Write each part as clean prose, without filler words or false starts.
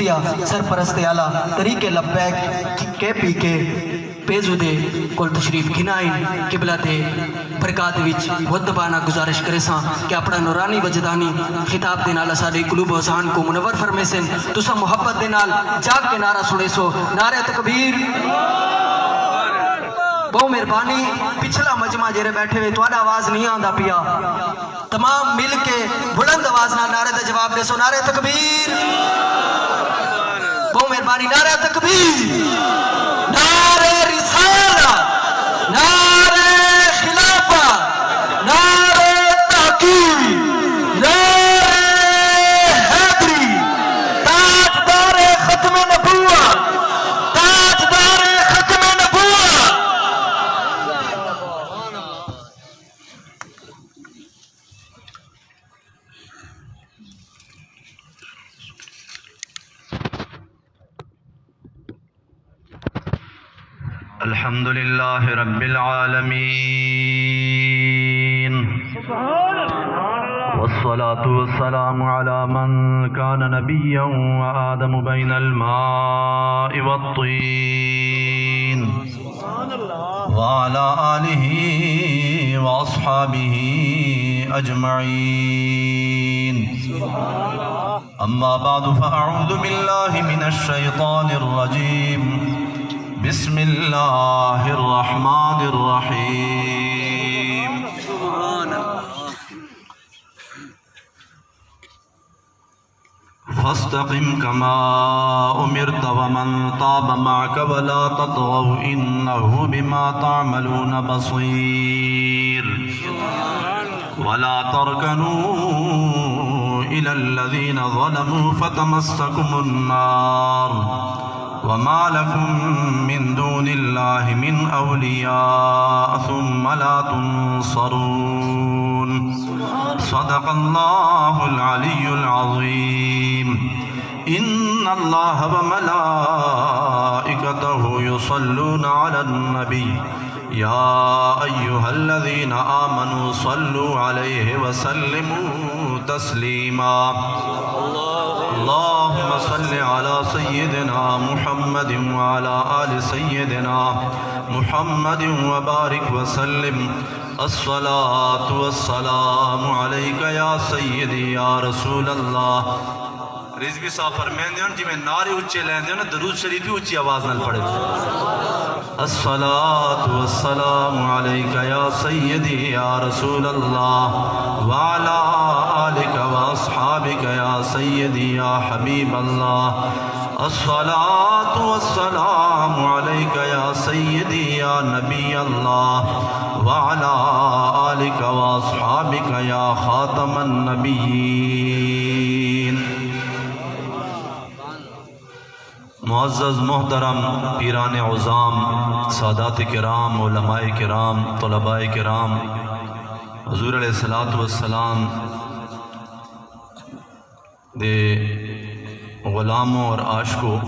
غوثیہ سرپرست اعلیٰ طریق لبیک کے پی کے پیزو دے کول تشریف گھنائیں قبلہ دے برکات وچ مدبانہ گزارش کرے ساں کہ اپنا نورانی وجدانی خطاب دے نال ساڈے قلوب و اذہان کو منور فرمے سن تساں محبت دے نال جاگ کے نعرہ سنے سو نعرہ تکبیر بہت مہربانی پچھلا مجمع جڑے بیٹھے ہوئے تو آواز نہیں آندا پیا تمام مل کے بلند آواز نال نعرے دا جواب دے سو نعرہ تکبیر بہت مہربانی نعرہ تکبیر نعرہ رسالت نعرہ خلافت نعرہ تحقیق نعرہ حیدری تاجدار ختم نبوت تاجدار ختم نبوت الحمد لله رب العالمين والصلاة والسلام على من كان نبيا وآدم بين الماء والطين وعلى آله وأصحابه أجمعين أما بعد فأعوذ بالله من الشيطان الرجيم بسم اللہ الرحمن الرحیم فاستقم كما أمرت ومن تاب معك ولا تطغوا إنه بما تعملون بصير ولا تركنوا إلى الذين ظلموا فتمسكم النار وما لكم من دون الله من أولياء ثم لا تنصرون صدق الله العلي العظيم إن الله وملائكته يصلون على النبي يا أيها الذين آمنوا صلوا عليه وسلموا تسليما اللهم صل على سيدنا محمد وعلى آل سيدنا محمد وبارك وسلم الصلاة والسلام عليك يا سيدي يا رسول الله رزقی صاحب فرمائیں دیں جی میں نعرے اچھے لیں دیں درود شریفی اچھی آواز نہ پڑھے الصلاة والسلام عليك يا سيدي يا رسول الله وعلى آلك وأصحابك يا سيدي يا حبيب الله الصلاة والسلام عليك يا سيدي يا نبي الله وعلى آلك وأصحابك يا خاتم النبيين معزز محترم پیران عظام سادات کرام علماء کرام طلباء کرام حضور علیہ السلام دے غلاموں اور عاشقوں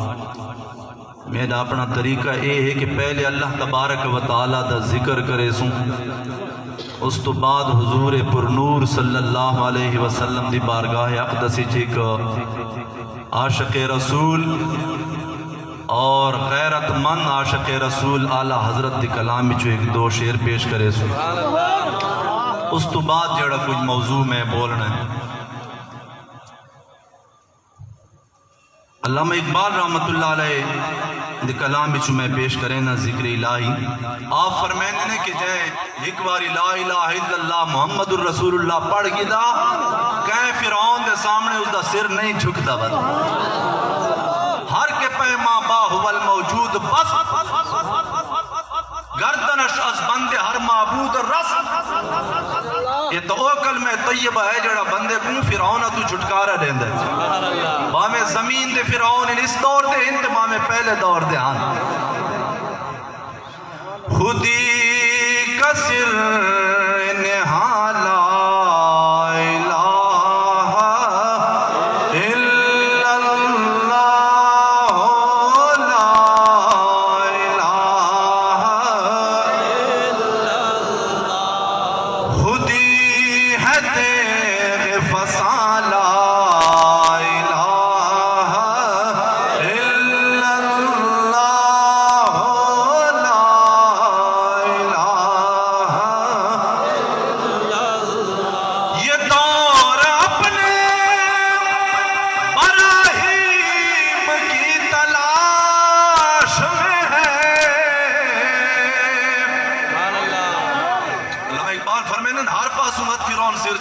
میرا اپنا طریقہ یہ ہے کہ پہلے اللہ تبارک و تعالیٰ دا ذکر کرے سوں اس تو بعد حضور پرنور صلی اللہ علیہ وسلم دی بارگاہ اقدسی ایک عاشق رسول اور غیرت مند عاشق رسول اعلیٰ حضرت دی کلام میں جو ایک دو شعر پیش کرے سو اس تو بعد جڑا کچھ موضوع میں بولنا ہے علامہ اقبال رحمت اللہ علیہ دی کلام میں جو میں پیش کرے نا ذکر الہی آپ فرمائیں نے کہ جائے ایک باری لا الہ الا اللہ محمد الرسول اللہ پڑھ گی دا کہیں فرعون دے سامنے اس دا سر نہیں جھکتا بدا ہر کے پیما باہول موجود بس گردنش از بندے ہر معبود رس یہ تو اوکل میں طیبہ ہے جڑا بندے کو فرعون تو چھٹکارا دیں دے باہمیں زمین دے فرعون اس دور دے ہند باہمیں پہلے دور دے ہاں خودی کا سر نہالا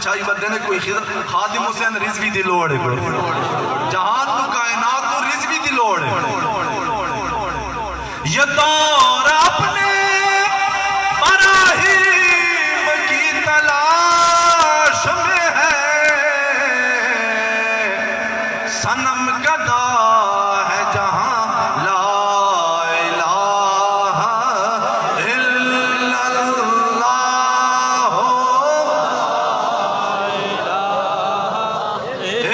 پچھائی بدے نے کوئی خادم حسین رضوی دی لوڑ ہے جہان تو کائنات تو رضوی دی لوڑ ہے یہ دور اپنے براہیم کی تلاش میں ہے صنم گدا ہے جہاں لا الہ الا اللہ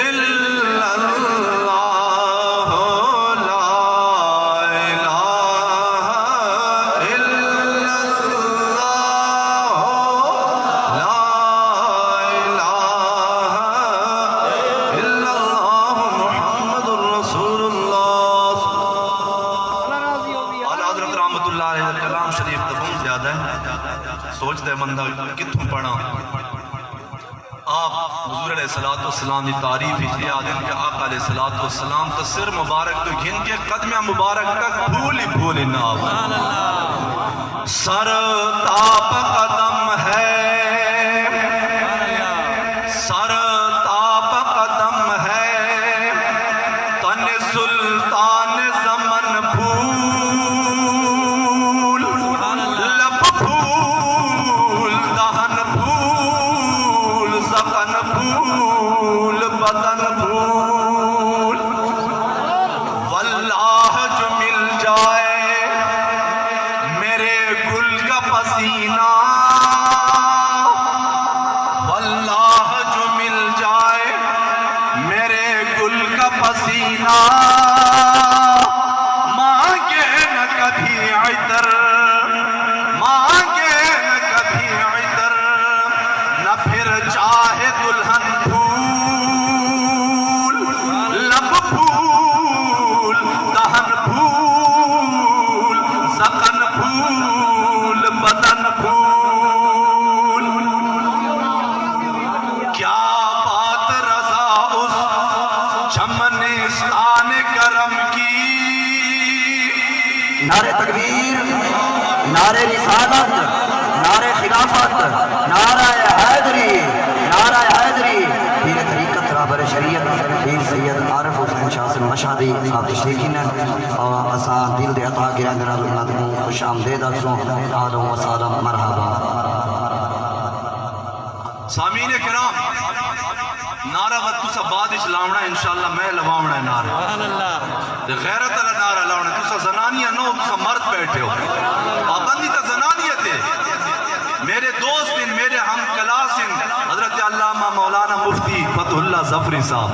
الا اللہ لا الہ الا اللہ لا الہ الا اللہ محمد الرسول اللہ اعلیٰ حضرت رحمت اللہ علیہ کلام شریف تو بہت زیادہ ہے سوچتے بندہ کتوں پڑھا آپ حضور علیہ السلام کی تعریف ہی آدم کہ آقا علیہ السلام تو سر مبارک تو گھن کے قدم مبارک تک بھولی نام سر تاپ قدم ہے سر تاپ قدم ہے تن سلطان زمن پھول لب پھول دہن پھول زبن پھول بدن پھول واللہ جو مل جائے میرے گل کا پسینہ واللہ جو مل جائے میرے گل کا پسینہ مانگے نہ کبھی عطر مانگے نہ کبھی عطر نہ پھر چاہے دلہن پھول لب پھول دہن پھول زبن پھول بدن پھول کیا بات رضا اس چمنستان کرم کی نعرہ تکبیر نعرہ رسالت نعرہ خلافت نعرہ حیدری نعرہ حیدری پیر طریقت رہبر شریعت پیر سید عارف حسین شاہ سے مشہدی آپ تشریفین اور اساں دل دے عطا گرہ گرہ اللہ کو خوش آمدید افسوں آدم و سالم مرحبا سامعین کرام نعرہ وقت تسا بعد اچ لاؤنا ہے انشاءاللہ میں لواؤنا ہے نعرہ تے غیرت اللہ نعرہ لاؤنا ہے تسا زنانیہ نو تسا مرد بیٹھے ہو پابندی تا زنانیت ہے میرے دوست ان میرے ہم کلاس ان حضرت علامہ مولانا مفتی فتح اللہ ظفری صاحب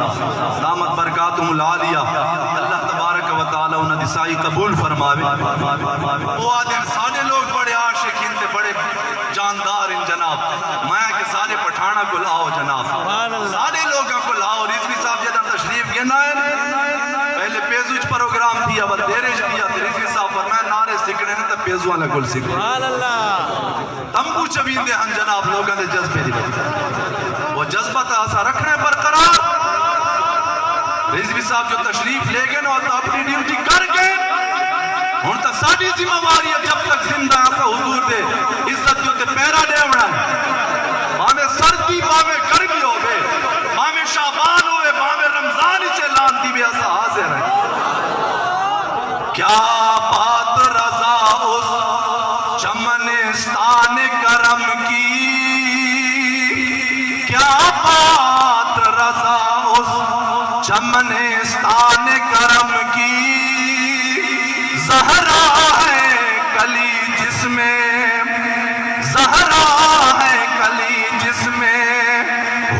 دامت برکاتہم العالیہ اللہ تبارک و تعالی انہاں دی سائی قبول فرماوے وہ آدم سارے لوگ بڑے عاشق ان تے بڑے جاندار ان جناب میں کہ سارے پٹھانا کو لاؤ جناب سارے لوگوں کو لاؤ رضوی صاحب جدہ تشریف گنا ہے پہلے پیزوچ پروگرام دیا وہ دیرش دیا رضوی صاحب فرمایا نعرے سکڑے نے تو پیزو والا گل سکڑے تمبو چوین دے ہن جناب لوگوں دے جذبے دی وہ جذبہ تا ایسا رکھنے برقرار رضوی صاحب جو تشریف لے گئے نا تو اپنی ڈیوٹی کر گئے ہن تک ساڑھی ذمہ واری ہے جب تک زندہ ایسا حضور دے عزت جو تے پیرا دے ہونا ہمیں سردی باوے گرمی ہوئے ہمیں شعبان ہوئے ہمیں رمضان ہی چلان دی بھی ایسا حاضر ہے کیا بات رضا اس چمنستان کرم کی کیا بات رضا اس چمنستان کرم کی زہرا ہے کلی جس میں زہرا ہے کلی جس میں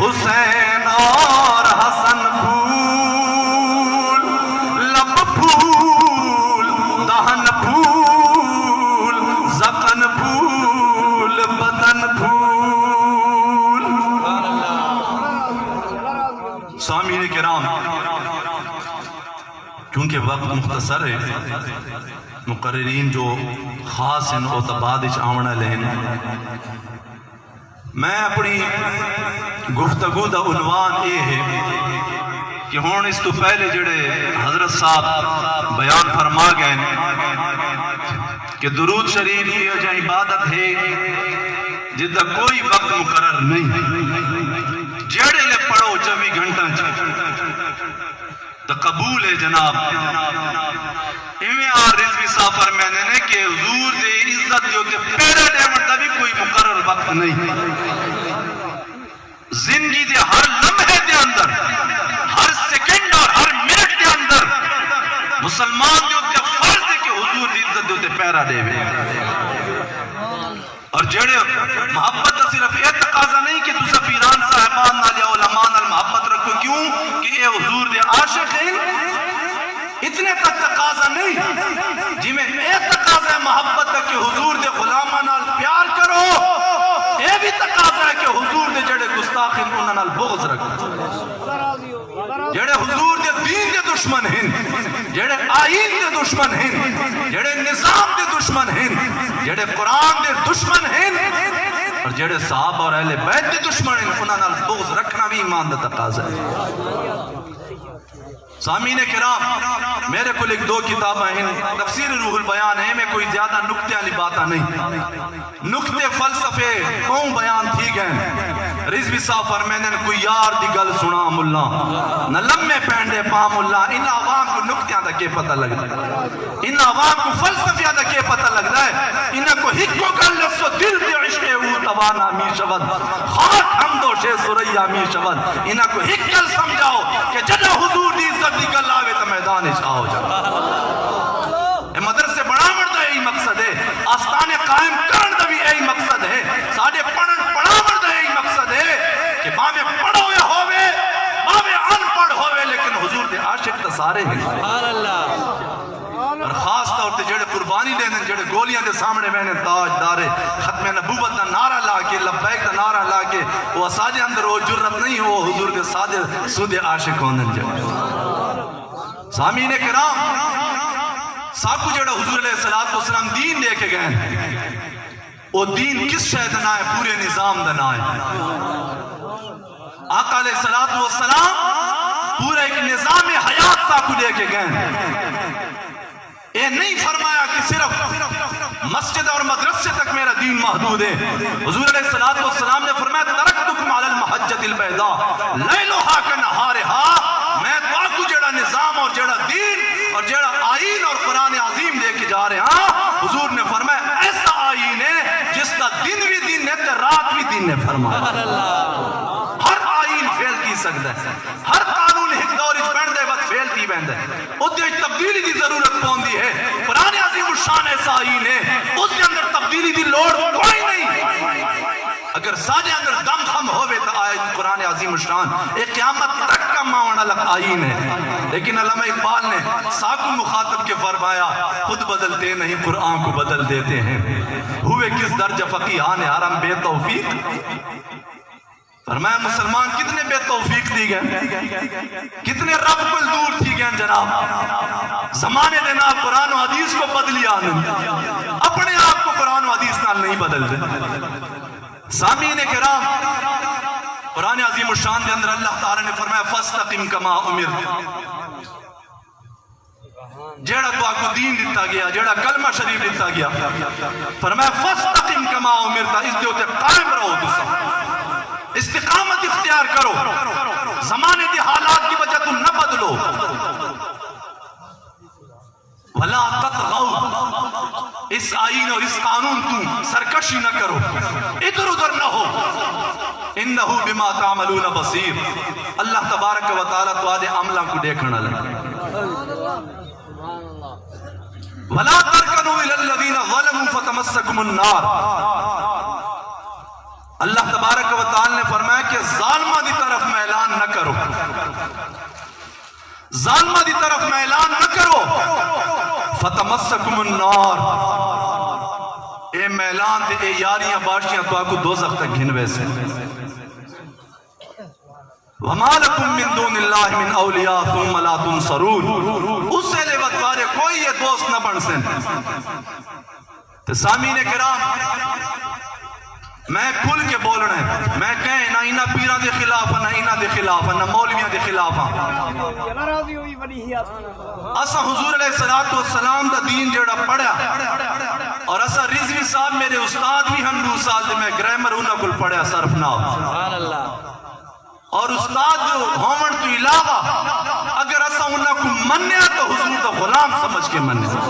حسین اور حسن پھول لب پھول دہن پھول زبن پھول بدن پھول سامعین کرام کیونکہ وقت مختصر ہے مقررین جو خاص ان کو تبادش آونا لہن میں اپنی گفتگو دا عنوان یہ ہے کہ ہون اس تو پہلے جڑے حضرت صاحب بیان فرما گئے کہ درود شریف کی جو عبادت ہے جدہ کوئی وقت مقرر نہیں پڑھو 24 گھنٹہ تو قبول ہے جناب ایویں رضوی صاحب فرمانے نے کہ حضور دے عزت دے تے پیرا ڈیمن دا بھی کوئی مقرر وقت نہیں زندگی دے ہر لمحے دے اندر ہر سیکنڈ اور ہر منٹ دے اندر مسلمان دے تے فرض ہے کہ حضور دی عزت دے تے پیرا دے اور جڑے محبت دا صرف یہ تقاضا نہیں کہ تسا پیران صاحبان نال یا علماء نال محبت رکھو کیوں کہ اے حضور دے عاشق ہیں اتنے تک تقاضا نہیں جی میں ایک تقاضا ہے محبت ہے کہ حضور دے غلامہ نال پیار کرو اے بھی تقاضا ہے کہ حضور دے جڑے گستاخ ہیں انہاں نال بغض رکھو جڑے حضور دے دین دے دشمن ہیں جڑے آئین دے دشمن ہیں جڑے نظام دے دشمن ہیں جڑے قرآن دے دشمن ہیں اور جڑے صحابہ اور اہل بیت دے دشمن ہیں انہاں نال بغض رکھنا بھی ایمان دا تقاضا ہے سامعین کرام میرے کو ایک دو کتابیں ہیں تفسیر روح البیان ہے میں کوئی زیادہ نکتے والی باتیں نہیں نکتے فلسفے کون بیان تھی گئے رضوی صاحب فرمانے نے کوئی یار دی گل سنا ملا نہ لمے پینڈے پا ملا ان عوام کو نکتیاں دا کے پتہ لگتا ہے ان عوام کو فلسفیاں دا کے پتہ لگتا ہے انہاں کو ہکو گل لفظ دل دے عشق او توانا می شود خاک حمد و شے سریا می شود انہاں کو ہک گل سمجھاؤ کہ جدہ حضور دی عزت دی گل آوے تو میدان شاہ ہو جائے مدرسے بڑا مرد ہے یہی مقصد ہے آستانے قائم کرن دا بھی یہی مقصد ہے ساڑھے پڑھن بڑا مرد ہے یہی مقصد ہے کہ باوے پڑھو یا ہوئے باوے ان پڑھ ہوئے لیکن حضور دے عاشق تا سارے ہیں اور خاص طور تے جڑے قربانی دینے جڑے گولیاں دے سامنے میں نے تاج دارے ختم نبوت دا نعرہ لا کے لبیک دا نعرہ لا کے وہ ساجے اندر وہ جرت نہیں ہو حضور دے سادے سودے عاشق ہوندن جائے سامعین کرام ساکو جڑا حضور علیہ السلام دین دے کے گئے وہ دین کس شہد نہ ہے پورے نظام دا نہ ہے آقا علیہ السلام پورا ایک نظام حیات ساکو دے کے گئے یہ نہیں فرمایا کہ صرف مسجد اور مدرسے تک میرا دین محدود ہے حضور علیہ السلام نے فرمایا ترکتکم علی المحجۃ البیضاء لیلھا کنہارھا میں تو جڑا نظام اور جڑا دین اور جڑا آئین اور قرآن عظیم لے کے جا رہے ہیں حضور نے فرمایا ایسا آئین ہے جس کا دن بھی دن ہے تو رات بھی دن نے فرمایا ہر آئین فیل کی سکتا ہے ہر قانون ایک دور اس بندے وقت فیل کی بند ہے اس کے تبدیلی کی ضرورت پوندی ہے قرآن عظیم الشان ایسا آئین ہے اس کے اندر تبدیلی کی لوڑ کوئی نہیں اگر ساجے اندر دم خم ہوئے تو آئین قرآن عظیم الشان ایک قیامت تک کا ماؤنا لگ آئین ہے لیکن علامہ اقبال نے ساکو مخاطب کے فرمایا خود بدلتے نہیں قرآن کو بدل دیتے ہیں ہوئے کس درجہ فقیہان حرم بے توفیق فرمایا مسلمان کتنے بے توفیق دی گئے کتنے رب کو دور تھی گئے جناب زمانے دینا قرآن و حدیث کو بدلی آنے اپنے آپ کو قرآن و حدیث نال نہیں بدل دے سامعین کرام قرآن عظیم الشان کے اندر اللہ تعالی نے فرمایا فاستقم کما امرت جیڑا تو آپ کو دین دیتا گیا جیڑا کلمہ شریف دیتا گیا فرمایا فاستقم کما امرت اس دیو تے قائم رہو دوسرا استقامت اختیار کرو زمانے دی حالات کی وجہ تم نہ بدلو وَلَا تَطْغَوْا اس آئین اور اس قانون تم سرکشی نہ کرو ادھر ادھر نہ ہو انہو بما تعملون بصیر اللہ تبارک و تعالیٰ تو آدھے عملہ کو دیکھنا لگا وَلَا تَرْكَنُوا إِلَى الَّذِينَ ظَلَمُوا فَتَمَسَّكُمُ النَّارِ اللہ تبارک و تعالیٰ نے فرمایا کہ ظالمہ دی طرف میلان نہ کرو ظالمہ دی طرف میلان نہ کرو فتمسکم النار اے میلان تے اے یاریاں باشیاں تو آپ کو دوزخ تک گھنوے سے وَمَا لَكُم مِّن دُونِ اللَّهِ مِنْ أَوْلِيَاءَ ثُمَّ لَا تُنصَرُونَ اس سے لے وقت بارے کوئی یہ دوست نہ بن سن سامعین کرام میں کھل کے بولنا ہے میں کہیں نہ انہاں پیران دے خلاف نہ انہاں دے خلاف نہ مولویاں دے خلاف اسا حضور علیہ السلام دا دین جڑا پڑھا اور اسا رضوی صاحب میرے استاد بھی ہم 2 سال دے میں گرامر انہاں کل پڑھا صرف نہ اور استاد ہومن تو علاوہ اگر اسا انہاں کو منیا تو حضور دا غلام سمجھ کے منیا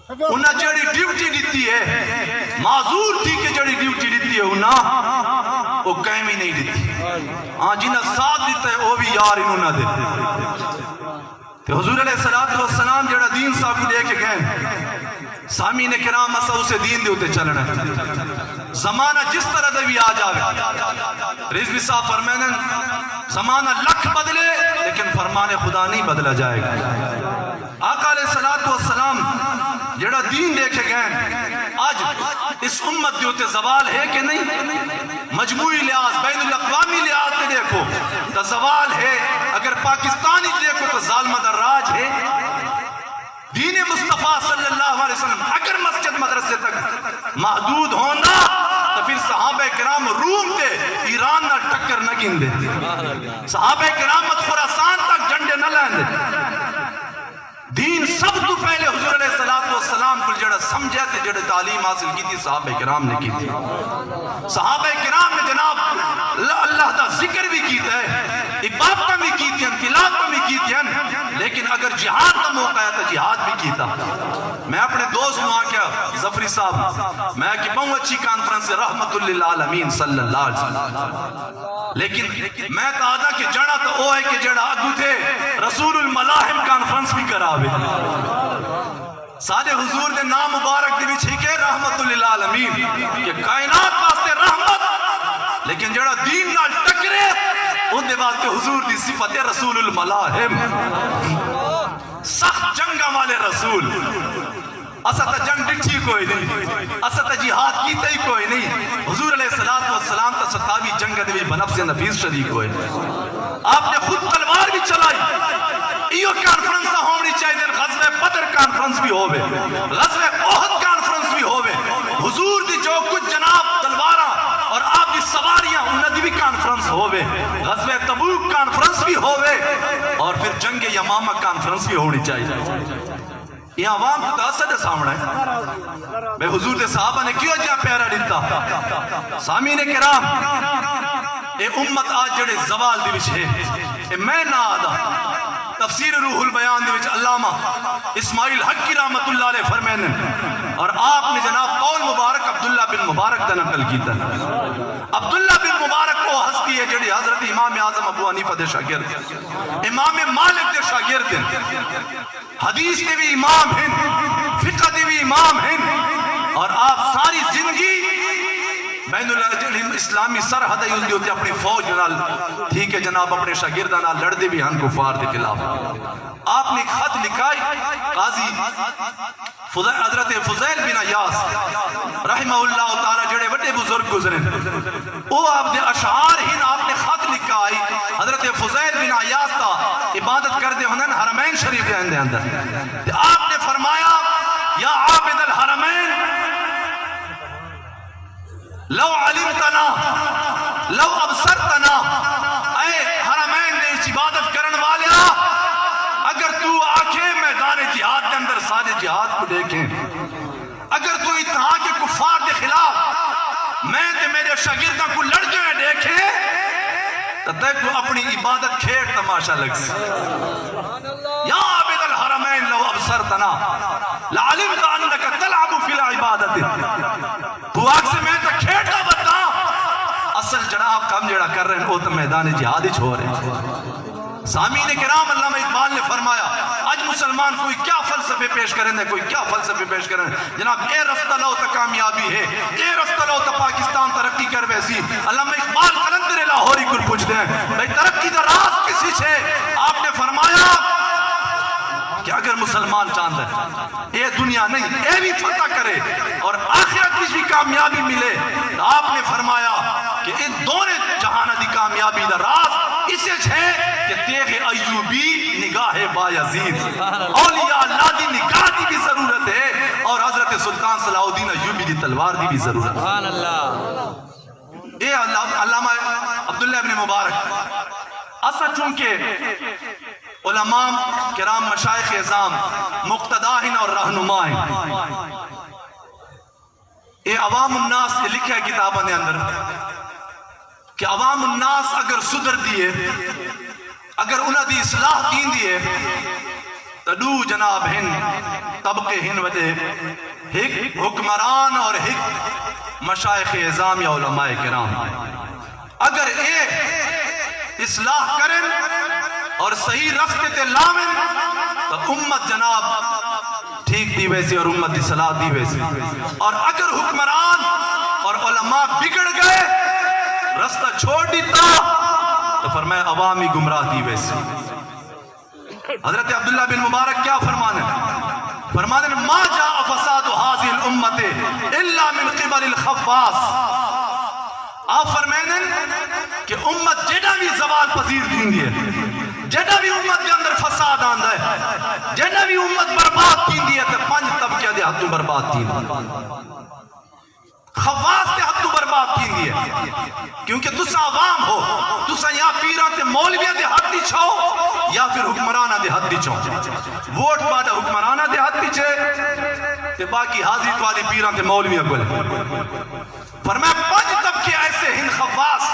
انہاں جڑی ڈیوٹی دیتی ہے معذور تھی کہ جڑی ڈیوٹی دیتی ہے انہاں وہ کہیں بھی نہیں دیتی ہاں جنہاں ساتھ دیتا ہے وہ بھی یار انہوں نہ دیتے تو حضور علیہ السلام جڑا دین صاحب کو لے کے گئے سامعین کرام اسا اسے دین دے ہوتے چلنا ہے زمانہ جس طرح دے بھی آ جاوے رضوی صاحب فرمائیں زمانہ لکھ بدلے لیکن فرمان خدا نہیں بدلا جائے گا آقا علیہ السلام جڑا دین لے کے گئے آج اس امت دے ہوتے زوال ہے کہ نہیں مجموعی لحاظ بین الاقوامی لحاظ دے دیکھو تو زوال ہے اگر پاکستانی دیکھو تو ظالمہ در راج ہے دین مصطفیٰ صلی اللہ علیہ وسلم اگر مسجد مدرسے تک محدود ہونا تو پھر صحابہ کرام روم تے ایران نہ ٹکر نہ گن دے صحابہ کرام خراسان تک جنڈے نہ لائن دے دین سب تو پہلے حضور علیہ السلام کو جڑا سمجھا تے جڑا تعلیم حاصل کی تھی صحابہ کرام نے کی تھی صحابہ کرام نے جناب اللہ دا ذکر بھی کیتا ہے عبادتیں بھی کیتی ہیں تلاوتیں بھی کیتی ہیں لیکن اگر جہاد کا موقع ہے تو جہاد بھی کیتا میں اپنے دوست نو آکیا ظفری صاحب میں کہ بہت اچھی کانفرنس ہے رحمت للعالمین صلی اللہ علیہ وسلم لیکن میں کہا کہ جڑا تو وہ ہے کہ جڑا اگو تھے رسول الملاحم کانفرنس بھی کراوے سادے حضور دے نام مبارک دے وچ ہی کہ رحمت للعالمین کہ کائنات واسطے رحمت لیکن جڑا دین نال ٹکرے ان دے واسطے حضور دی صفت ہے رسول الملاحم سخت جنگا والے رسول اسا تا جنگ ڈٹھی کوئی نہیں اسا تا جہاد کیتا ہی کوئی نہیں حضور علیہ السلام تا 27 جنگ دے وچ بنفس نفیس شریک ہوئے آپ نے خود تلوار بھی چلائی ایو کانفرنس ہونی چاہیے غزوہ بدر کانفرنس بھی ہوئے غزوہ احد کانفرنس بھی ہوئے حضور دی جو کچھ جناب تلواراں اور آپ دی سواریاں انہاں دی بھی کانفرنس ہوئے غزوہ تبوک کانفرنس بھی ہوئے اور پھر جنگ یمامہ کانفرنس بھی ہونی چاہیے یہ عوام کو تاثر سامنے ہے بے حضور دے صحابہ نے کیوں جا پیارا دیتا سامعین کرام اے امت آج جڑے زوال دی وچ ہے اے میں نہ آدھا تفسیر روح البیان دے وچ علامہ اسماعیل حق کی رحمت اللہ علیہ فرمائن اور آپ نے جناب قول مبارک عبداللہ بن مبارک دا نقل کیتا عبداللہ بن مبارک وہ ہستی ہے جڑی حضرت امام اعظم ابو حنیفہ دے شاگرد امام مالک دے شاگرد حدیث دے بھی امام ہیں فقہ دے بھی امام ہیں اور آپ ساری زندگی بین الاسلامی سرحد یوزی ہوتے اپنی فوج نال ٹھیک ہے جناب اپنے شاگردہ نال لڑ دے بھی ہن کفار دے خلاف آپ نے ایک خط لکھائی قاضی حضرت فضیل بن عیاض رحمہ اللہ تعالی جڑے بڑے بزرگ گزرے وہ آپ دے اشعار ہی آپ نے خط لکھائی حضرت فضیل بن عیاض تا عبادت کر دے ہنن حرمین شریف دے اندر آپ نے فرمایا یا عابد الحرمین لو علمتنا لو ابصرتنا اے حرمین نے اس عبادت کرن والیا اگر تو آنکھیں میدان جہاد کے اندر سارے جہاد کو دیکھیں اگر تو اتہا کے کفار کے خلاف میں تے میرے شاگردوں کو لڑ جائیں دیکھیں تو دیکھو اپنی عبادت کھیڑ تماشا لگ سی یا عابد الحرمین لو ابصرتنا لعلمت انک تلعب فی العبادت تو آگ سے میں تو کھیڑتا بتا اصل جناب کام جڑا کر رہے ہیں وہ تو میدان جہاد ہی چھو رہے ہیں سامعین کرام علامہ اقبال نے فرمایا آج مسلمان کوئی کیا فلسفے پیش کریں دے کوئی کیا فلسفے پیش کریں جناب اے رفتہ لو تا کامیابی ہے اے رفتہ لو تا پاکستان ترقی کر ویسی علامہ اقبال قلندر لاہوری کو پوچھ دیں بھئی ترقی دا راز کسی چھے آپ نے فرمایا کہ اگر مسلمان چاند ہے اے دنیا نہیں اے بھی فتح کرے اور آخرت بھی کامیابی ملے تو آپ نے فرمایا کہ ان دونوں جہانہ دی کامیابی دا راز اسے چھے کہ تیغ ایوبی نگاہ بایزید اولیاء اللہ دی نگاہ دی بھی ضرورت ہے اور حضرت سلطان صلاح الدین ایوبی دی تلوار دی بھی ضرورت ہے اے علامہ عبداللہ ابن مبارک اصلا چونکہ علماء کرام مشایخ اعظام مقتداہن اور رہنمائن اے عوام الناس کے لکھے کتابوں نے اندر کہ عوام الناس اگر سدھر دیے، اگر انہاں دی اصلاح کین دیے تو دو جناب ہن طبقے ہن ودے ایک حکمران اور ایک مشائخ اعظام یا علماء کرام، اگر اے اصلاح کریں اور صحیح راستے تے لاویں تو امت جناب ٹھیک دی ویسی اور امت دی صلاح دی ویسی، اور اگر حکمران اور علماء بگڑ گئے راستہ چھوڑ دیتا تو فرمایا عوامی گمراہ دی ویسی۔ حضرت عبداللہ بن مبارک کیا فرمانے ما جاء فساد هذه الامت الا من قبل الخواص۔ آپ فرمائیں کہ امت جیڑا بھی زوال پذیر دیں ہے، جیڑا بھی امت کے اندر فساد آندا ہے، جیڑا بھی امت برباد کی ہے تو پنج طبقے دے ہاتھوں برباد کی خواص دے ہاتھوں برباد کی ہے، کیونکہ تسا عوام ہو، تسا یا پیران تے مولویاں دے ہاتھ دی چھو یا پھر حکمرانہ دے ہاتھ دی چھو، ووٹ بعد حکمرانہ دے ہاتھ دی چھے تے باقی حاضر والی پیران تے مولویاں گل۔ فرمایا پنج طبقے ایسے ہیں خواص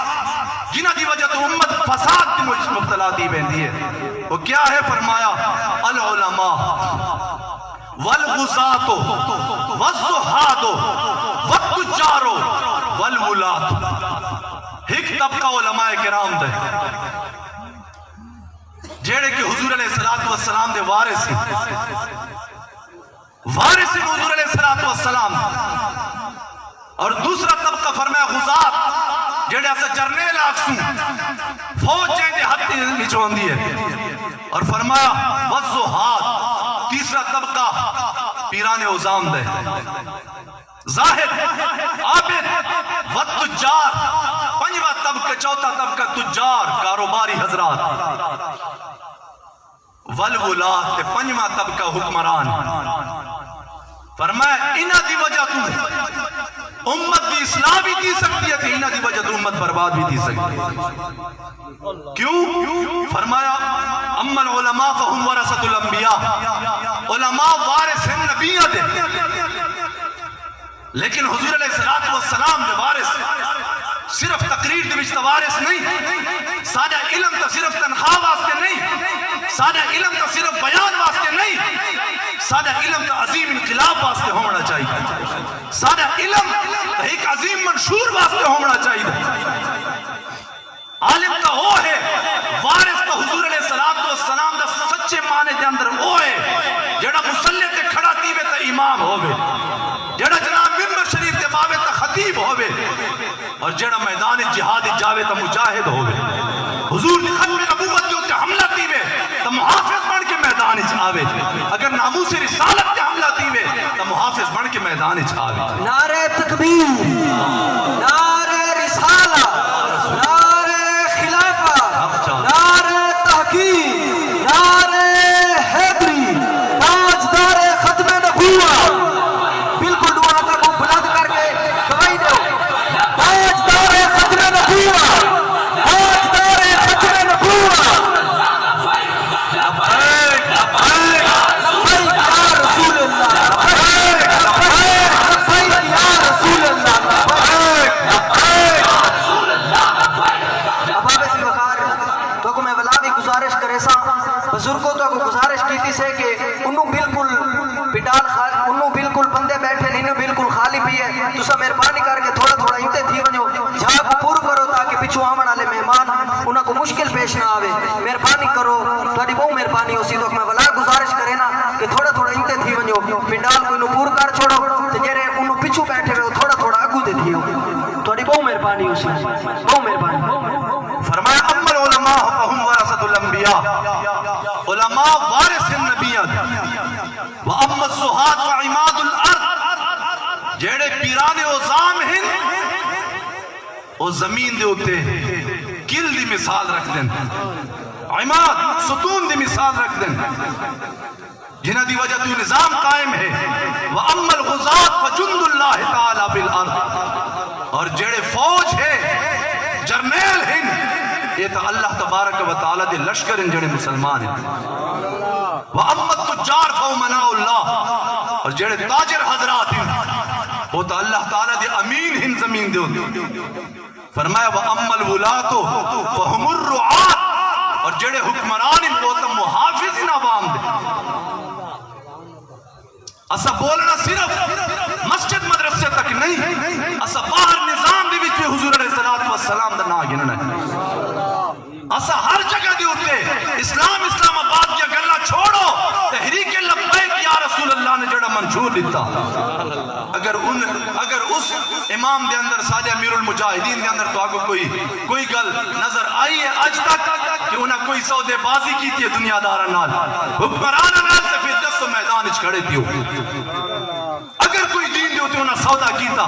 جنہ دی وجہ تو امت فساد کی مبتلا دی بہندی ہے، وہ کیا ہے؟ فرمایا العلماء والغزاة والزہاد والتجار والولاة۔ ایک طبقہ علماء کرام دے جیڑے کہ حضور علیہ السلام دے وارث ہیں، وارث ہیں حضور علیہ السلام، اور دوسرا طبقہ فرمایا غزات جیڑے ایسا جرنیل آکسوں فوج جائیں دے ہاتھ نچوان دیئے، اور فرمایا والزہاد تیسرا طبقہ پیران عظام دے، زاہد عابد والتجار پنجواں طبقہ چوتھا طبقہ تجار کاروباری حضرات، والولاة پنجواں طبقہ حکمران۔ فرمایا انہاں دی وجہ تو امت دی اصلاح بھی دی سکتی ہے، انہاں دی وجہ تو امت برباد بھی دی سکتی ہے۔ کیوں؟ فرمایا اما العلماء فهم ورثۃ الانبیاء، علماء وارث ہیں نبیوں دے، لیکن حضور علیہ السلام دے وارث صرف تقریر دے وچ وارث نہیں، سادہ علم تو صرف تنخواہ واسطے نہیں، سادہ علم تو صرف بیان واسطے نہیں، سادہ علم تو عظیم انقلاب واسطے ہونا چاہیے، سادہ علم ایک عظیم منشور واسطے ہونا چاہیے۔ عالم کا وہ ہے وارث تو حضور علیہ السلام دا سچے معنی دے اندر وہ ہے جڑا مسلح تے کھڑا تیوے تا امام ہوئے، جڑا جناب ممبر شریف دے باوے تا خطیب ہوئے، اور جڑا میدان جہاد جاوے تا مجاہد ہوئے، حضور نے ختم نبوت جو تے حملہ تیوے تا محافظ بن کے میدان آوے، اگر ناموس رسالت تے حملہ تیوے تا محافظ بن کے میدان آوے۔ نعرہ تکبیر، نعرہ رسالہ، نعرہ خلافہ، نعرہ تحقیق، نعرہ حیدری، تاجدار ختم نبوت، بالکل دعا کا کو بلند کر کے گواہی دو، تاجدار ختم نبوت، تاجدار ختم نبوت، بزرگوں تو گزارش کیتی سے کہ انہوں بالکل پٹال خالی، انہوں بالکل بندے بیٹھے نہیں، انہوں بالکل خالی بھی ہے، تسا مہربانی کر کے تھوڑا تھوڑا انتے تھی ونجو جہاں کو پور کرو تاکہ پچھو آمن والے مہمان انہاں کو مشکل پیش نہ آوے، مہربانی کرو، تھوڑی بہت مہربانی ہوسی تو میں ولا گزارش کرے نا کہ تھوڑا تھوڑا انتے تھی ونجو پنڈال کو انہوں پور کر چھوڑو تو جیرے انہوں پچھو بیٹھے ہوئے تھوڑا تھوڑا اگو دے دیو، تھوڑی بہت مہربانی ہوسی، بہت مہربانی۔ فرمایا اما العلماء فهم ورثۃ الانبیاء، علماء وارث ہیں نبیوں دے، واما الزہاد وعماد الارض جیڑے پیران عظام ہیں وہ زمین دے ہوتے کل دی مثال رکھ دیں، عماد ستون دی مثال رکھ دیں جنہ دی وجہ تو نظام قائم ہے، واما الغزاة فجند اللہ تعالی فی الارض، اور جیڑے فوج ہے جرنیل ہیں یہ تو اللہ تبارک و تعالی دے لشکر ہیں جڑے مسلمان ہیں، وَأَمَّا التُّجَّارُ فَأُمَنَاءُ اللَّهِ، اور جڑے تاجر حضرات ہیں وہ تو اللہ تعالی دے امین ہیں زمین دے ہوتے۔ فرمایا وَأَمَّا الْوُلَاتُ فَهُمُ الرُّعَاةُ، اور جڑے حکمران ان کو تو محافظ ان عوام دے. اسا بولنا صرف مسجد مدرسے تک نہیں، اسا باہر نظام بھی بھی حضور علیہ السلام دا نا گننا ہے. اسا ہر جگہ دی ہوتے اسلام آباد کیا گلہ چھوڑو، تحریک لبیک یا رسول اللہ نے جڑا منشور دیتا. اگر اس امام دے اندر ساجہ امیر المجاہدین دے اندر تو آگو کوئی گل نظر آئی ہے اج تک کہ انہاں کوئی سودے بازی کی تھی دنیا دارہ نال، حکمران نال تے پھر دست و میدان اچ کھڑے تھیو. اگر کوئی دین دے ہوتے انہاں سودا کیتا،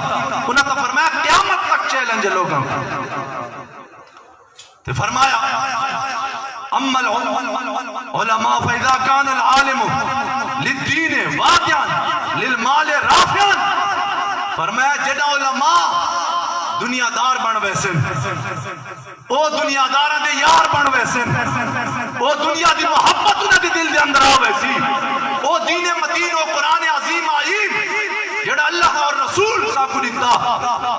انہاں تا فرمایا قیامت تک چیلنج لوگاں. تو فرمایا اما العلماء فاذا كان العالم للدین واقعا للمال رافعا، فرمایا جڑا علماء دنیا دار بن ویسن، او دنیا داراں دے یار بن ویسن، او دنیا دی محبت انہاں دی دل دے اندر آ ویسی، او دین مدین و قرآن عظیم آئین جڑا اللہ اور رسول ساکو دیتا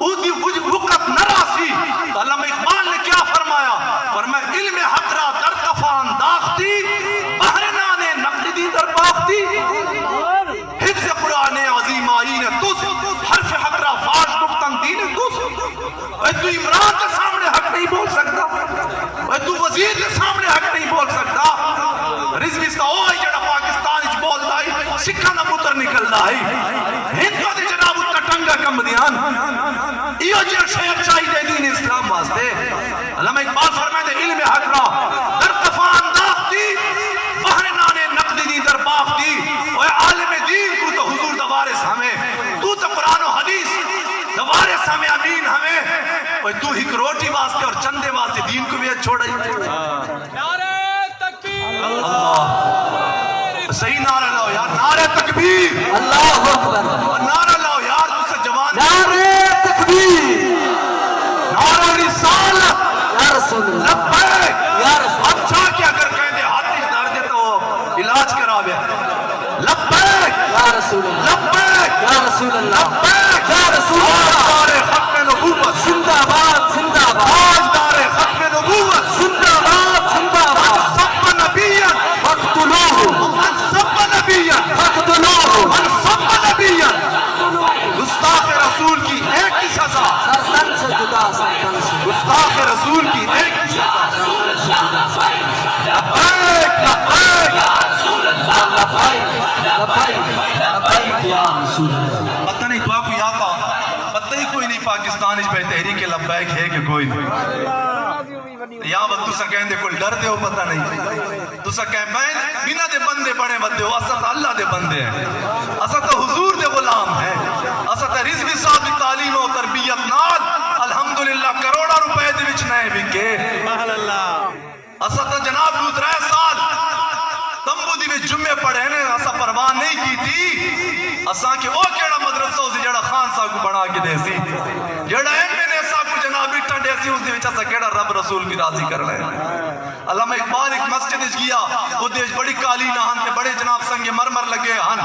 او دی وقت نہ راسی. تو علامہ اقبال نے کیا فرمایا؟ فرمایا علم حق را در کفا انداختی، بہرنان نقدی در باختی، حفظ قرآن عظیم آئین تس، حرف حق را فاش گفتن دین تس. تو عمران کے سامنے حق نہیں بول سکتا، تو وزیر کے سامنے حق نہیں بول سکتا. رزوی سا ہوئی جڑا پاکستان اچ بول دائی سکھا نہ پتر نکل دائی، ہند کا دے جناب اتنا ٹنگا کم دیان. ایو جی شہر چاہیے دین اسلام واسطے. علامہ اقبال فرمائے دے علم حق را در کفا انداختی، بہرنان نقد دی در باختی. اوہ عالم دین کو تو حضور دوارث ہمیں، تو قرآن و حدیث دوارث ہمیں، امین ہمیں. اوہ تو ہک روٹی واسطے اور چندے واسطے دین کو بھی چھوڑائی. نعرہ تکبیر، اللہ صحیح نعرہ لاؤ یار، نعرہ تکبیر، اللہ اکبر، نعرہ لاؤ یار. تُس سے جوان نعرہ تکبیر، نعرہ رسالت، یا رسول اللہ، لبیک یا رسول اللہ. اچھا کہ اگر کہیں دے ہاتھ درد ہے تو علاج کرا بے. لبیک یا رسول اللہ، لبیک یا رسول اللہ، لبیک یا رسول اللہ. تاجدار ختم نبوت، زندہ باد، زندہ باد، تاجدار ختم نبوت، زندہ باد، زندہ باد. سب نبیًا فاقتلوه، من سب نبیًا فاقتلوه. من سب نبیًا. گستاخ رسول کی ایک ہی سزا، سرطن سے جدا، سرطن سے جدا. گستاخ رسول کی ایک ہی سزا. لبیک لبیک. پتہ نہیں تو آپ کو یہاں کا پتہ ہی کوئی نہیں پاکستان اس پہ تحریک لبیک ہے کہ کوئی نہیں. یہاں وقت تو سکہیں دے کوئی ڈر دے ہو پتہ نہیں، تو سکہیں بنا دے بندے بڑے بدے ہو. اسا تو اللہ دے بندے ہیں، اسا تو حضور دے غلام ہیں. اسا تو رزوی صاحب دی تعلیم و تربیت نال الحمدللہ کروڑا روپے دے وچ نئے وکے. اسا تو جناب 2-3 سال تمبو دی وچ جمعے پڑھے نے، اسا پرواہ نہیں کی تھی. اسا کہ او کیڑا مدرسہ سی جڑا خان صاحب کو بنا کے دے سی، جڑا ایم این اے صاحب کو جناب اٹھا دے سی، اس دے وچ اسا کیڑا رب رسول کی راضی کرنا ہے. علامہ اقبال ایک مسجد وچ گیا، او دیش بڑی قالین ہن تے بڑے جناب سنگ مرمر لگے ہن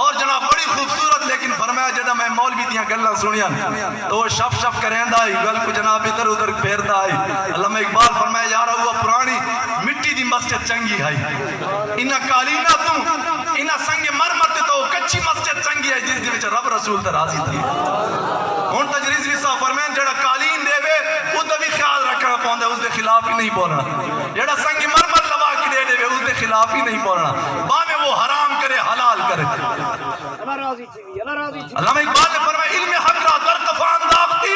اور جناب بڑی خوبصورت. لیکن فرمایا جڑا میں مولوی دیاں گلاں سنیاں تو شف شف کریندا ہے، گل کو جناب ادھر ادھر پھیردا ہے. علامہ اقبال فرمایا یار وہ پرانی مٹی دی مسجد چنگی ہے، انہاں قالینا تو انہاں سنگ مرمر تے تو کچی مسجد چنگی ہے جس دے وچ رب رسول تے راضی تھی. ہن تجریزوی صاحب فرمائیں جڑا قالین دے وے او دا بھی خیال رکھنا پوندا، اس دے خلاف ہی نہیں بولنا. جڑا سنگ مرمر لوا کے دے وے اس دے خلاف ہی نہیں بولنا، باویں وہ حرام کرے حلال کرے. علامہ اقبال نے فرمایا علم حق را در کفا انداختی،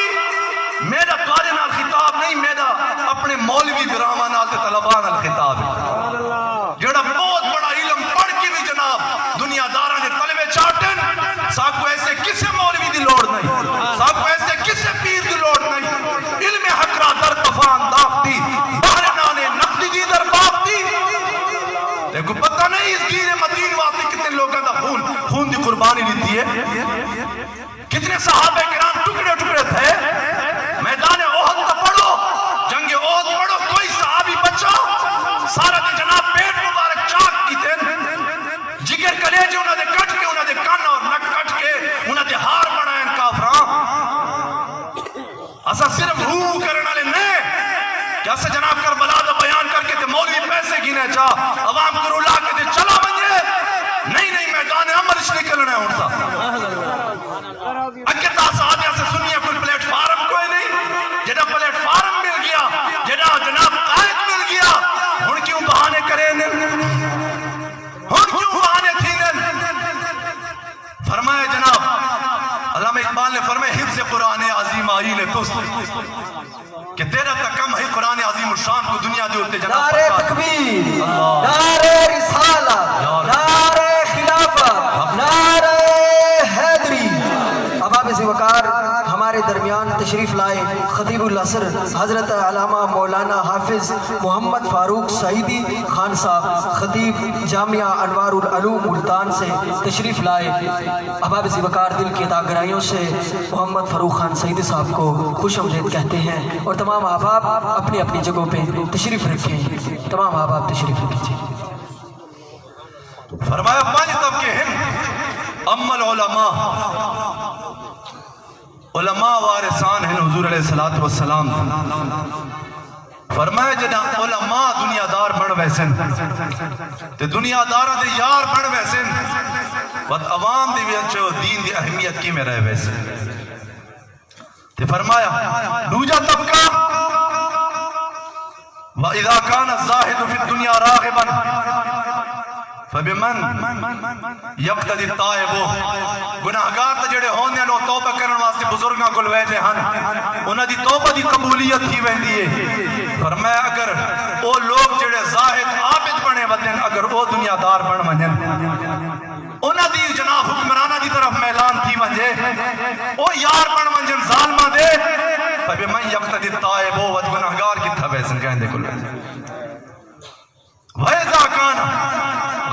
میرا قاری نال خطاب نہیں، میرا اپنے مولوی براہمہ نال تے طلباء نال خطاب ہے. جڑا بہت بڑا علم پڑھ کے بھی جناب دنیا داراں دے طلبے چاٹن، ساکو ایسے کسے مولوی دی لوڑ نہیں، ساکو ایسے کسے پیر دی لوڑ نہیں. علم حق را در کفا انداختی، بہرنان نقد دی در باختی. دیکھو پتہ نہیں اس دین مدین واسطے کتنے لوگوں دا خون دی قربانی دیتی ہے، کتنے صحابہ کرام ٹکڑے ٹکڑے تھے. میدان احد کا پڑھو، جنگ احد پڑھو، کوئی صحابی بچا سارا دے جناب پیٹ مبارک چاک کی تین جگر کلیجے انہاں دے کٹ کے، انہاں دے کان اور نک کٹ کے، انہاں دے ہار بنائیں کافراں. اسا صرف روح جیسے جناب کربلا دا بیان کر کے تے مولوی پیسے گینے چاہ عوام کو رلا کے تے چلا بنجے نہیں میدان عمل اس نکلنا ہے انسا اکتا صحابیہ سے سنیے کوئی پلیٹ فارم کوئی نہیں جڑا پلیٹ فارم مل گیا جڑا جناب قائد مل گیا ہن کیوں بہانے کرے ہن کیوں بہانے تھی فرمائے جناب علامہ اقبال نے فرمائے حفظ قرآن عظیم آئی نے توست کہ تیرا تکم ہے قرآن عظیم الشان کو دنیا دے ہوتے جناب نعرہ تکبیر، نعرہ رسالہ، نعرہ خلافت، نعرہ حیدری۔ اب آپ اسی وقار ہمارے درمیان تشریف لائے خطیب العصر حضرت علامہ مولانا حافظ محمد فاروق سعیدی خان صاحب خطیب جامعہ انوار العلوم ملتان سے تشریف لائے۔ اب آپ اسی وقار دل کی عطا گرائیوں سے محمد فاروق خان سعیدی صاحب کو خوش آمدید کہتے ہیں اور تمام احباب اپنی اپنی جگہوں پہ تشریف رکھیں، تمام احباب تشریف رکھیں۔ فرمایا پانچ طبقے ہیں اما العلماء، علماء وارثان ہیں حضور علیہ السلام۔ فرمایا جنا علماء دنیا دار بن ویسن تے دنیا دارہ دے یار بن ویسن بات عوام دے ویچو دین دی اہمیت کی میں رہ ویسن تے فرمایا دوجہ طبقہ وَإِذَا كَانَ الزَّاهِدُ فِي الدُّنْيَا رَاغِبًا فَبِمَنْ يَقْتَدِ الطَّائِبُ گناہگار تے جڑے ہوندے نو توبہ کرن واسطے بزرگاں کول ویندے ہن انہاں دی توبہ دی قبولیت تھی ویندی ہے۔ فرمایا اگر او لوگ جڑے زاہد عابد بنے ودن اگر او دنیا دار بن ونجن انہاں دی جناب حکمرانہ دی طرف میلان تھی ونجے او یار بن ونجن ظالمہ دے فَبِمَنْ يَقْتَدِ الطَّائِبُ ود گناہگار کی تھا ویسن کہندے کول وَإِذَا كَانَ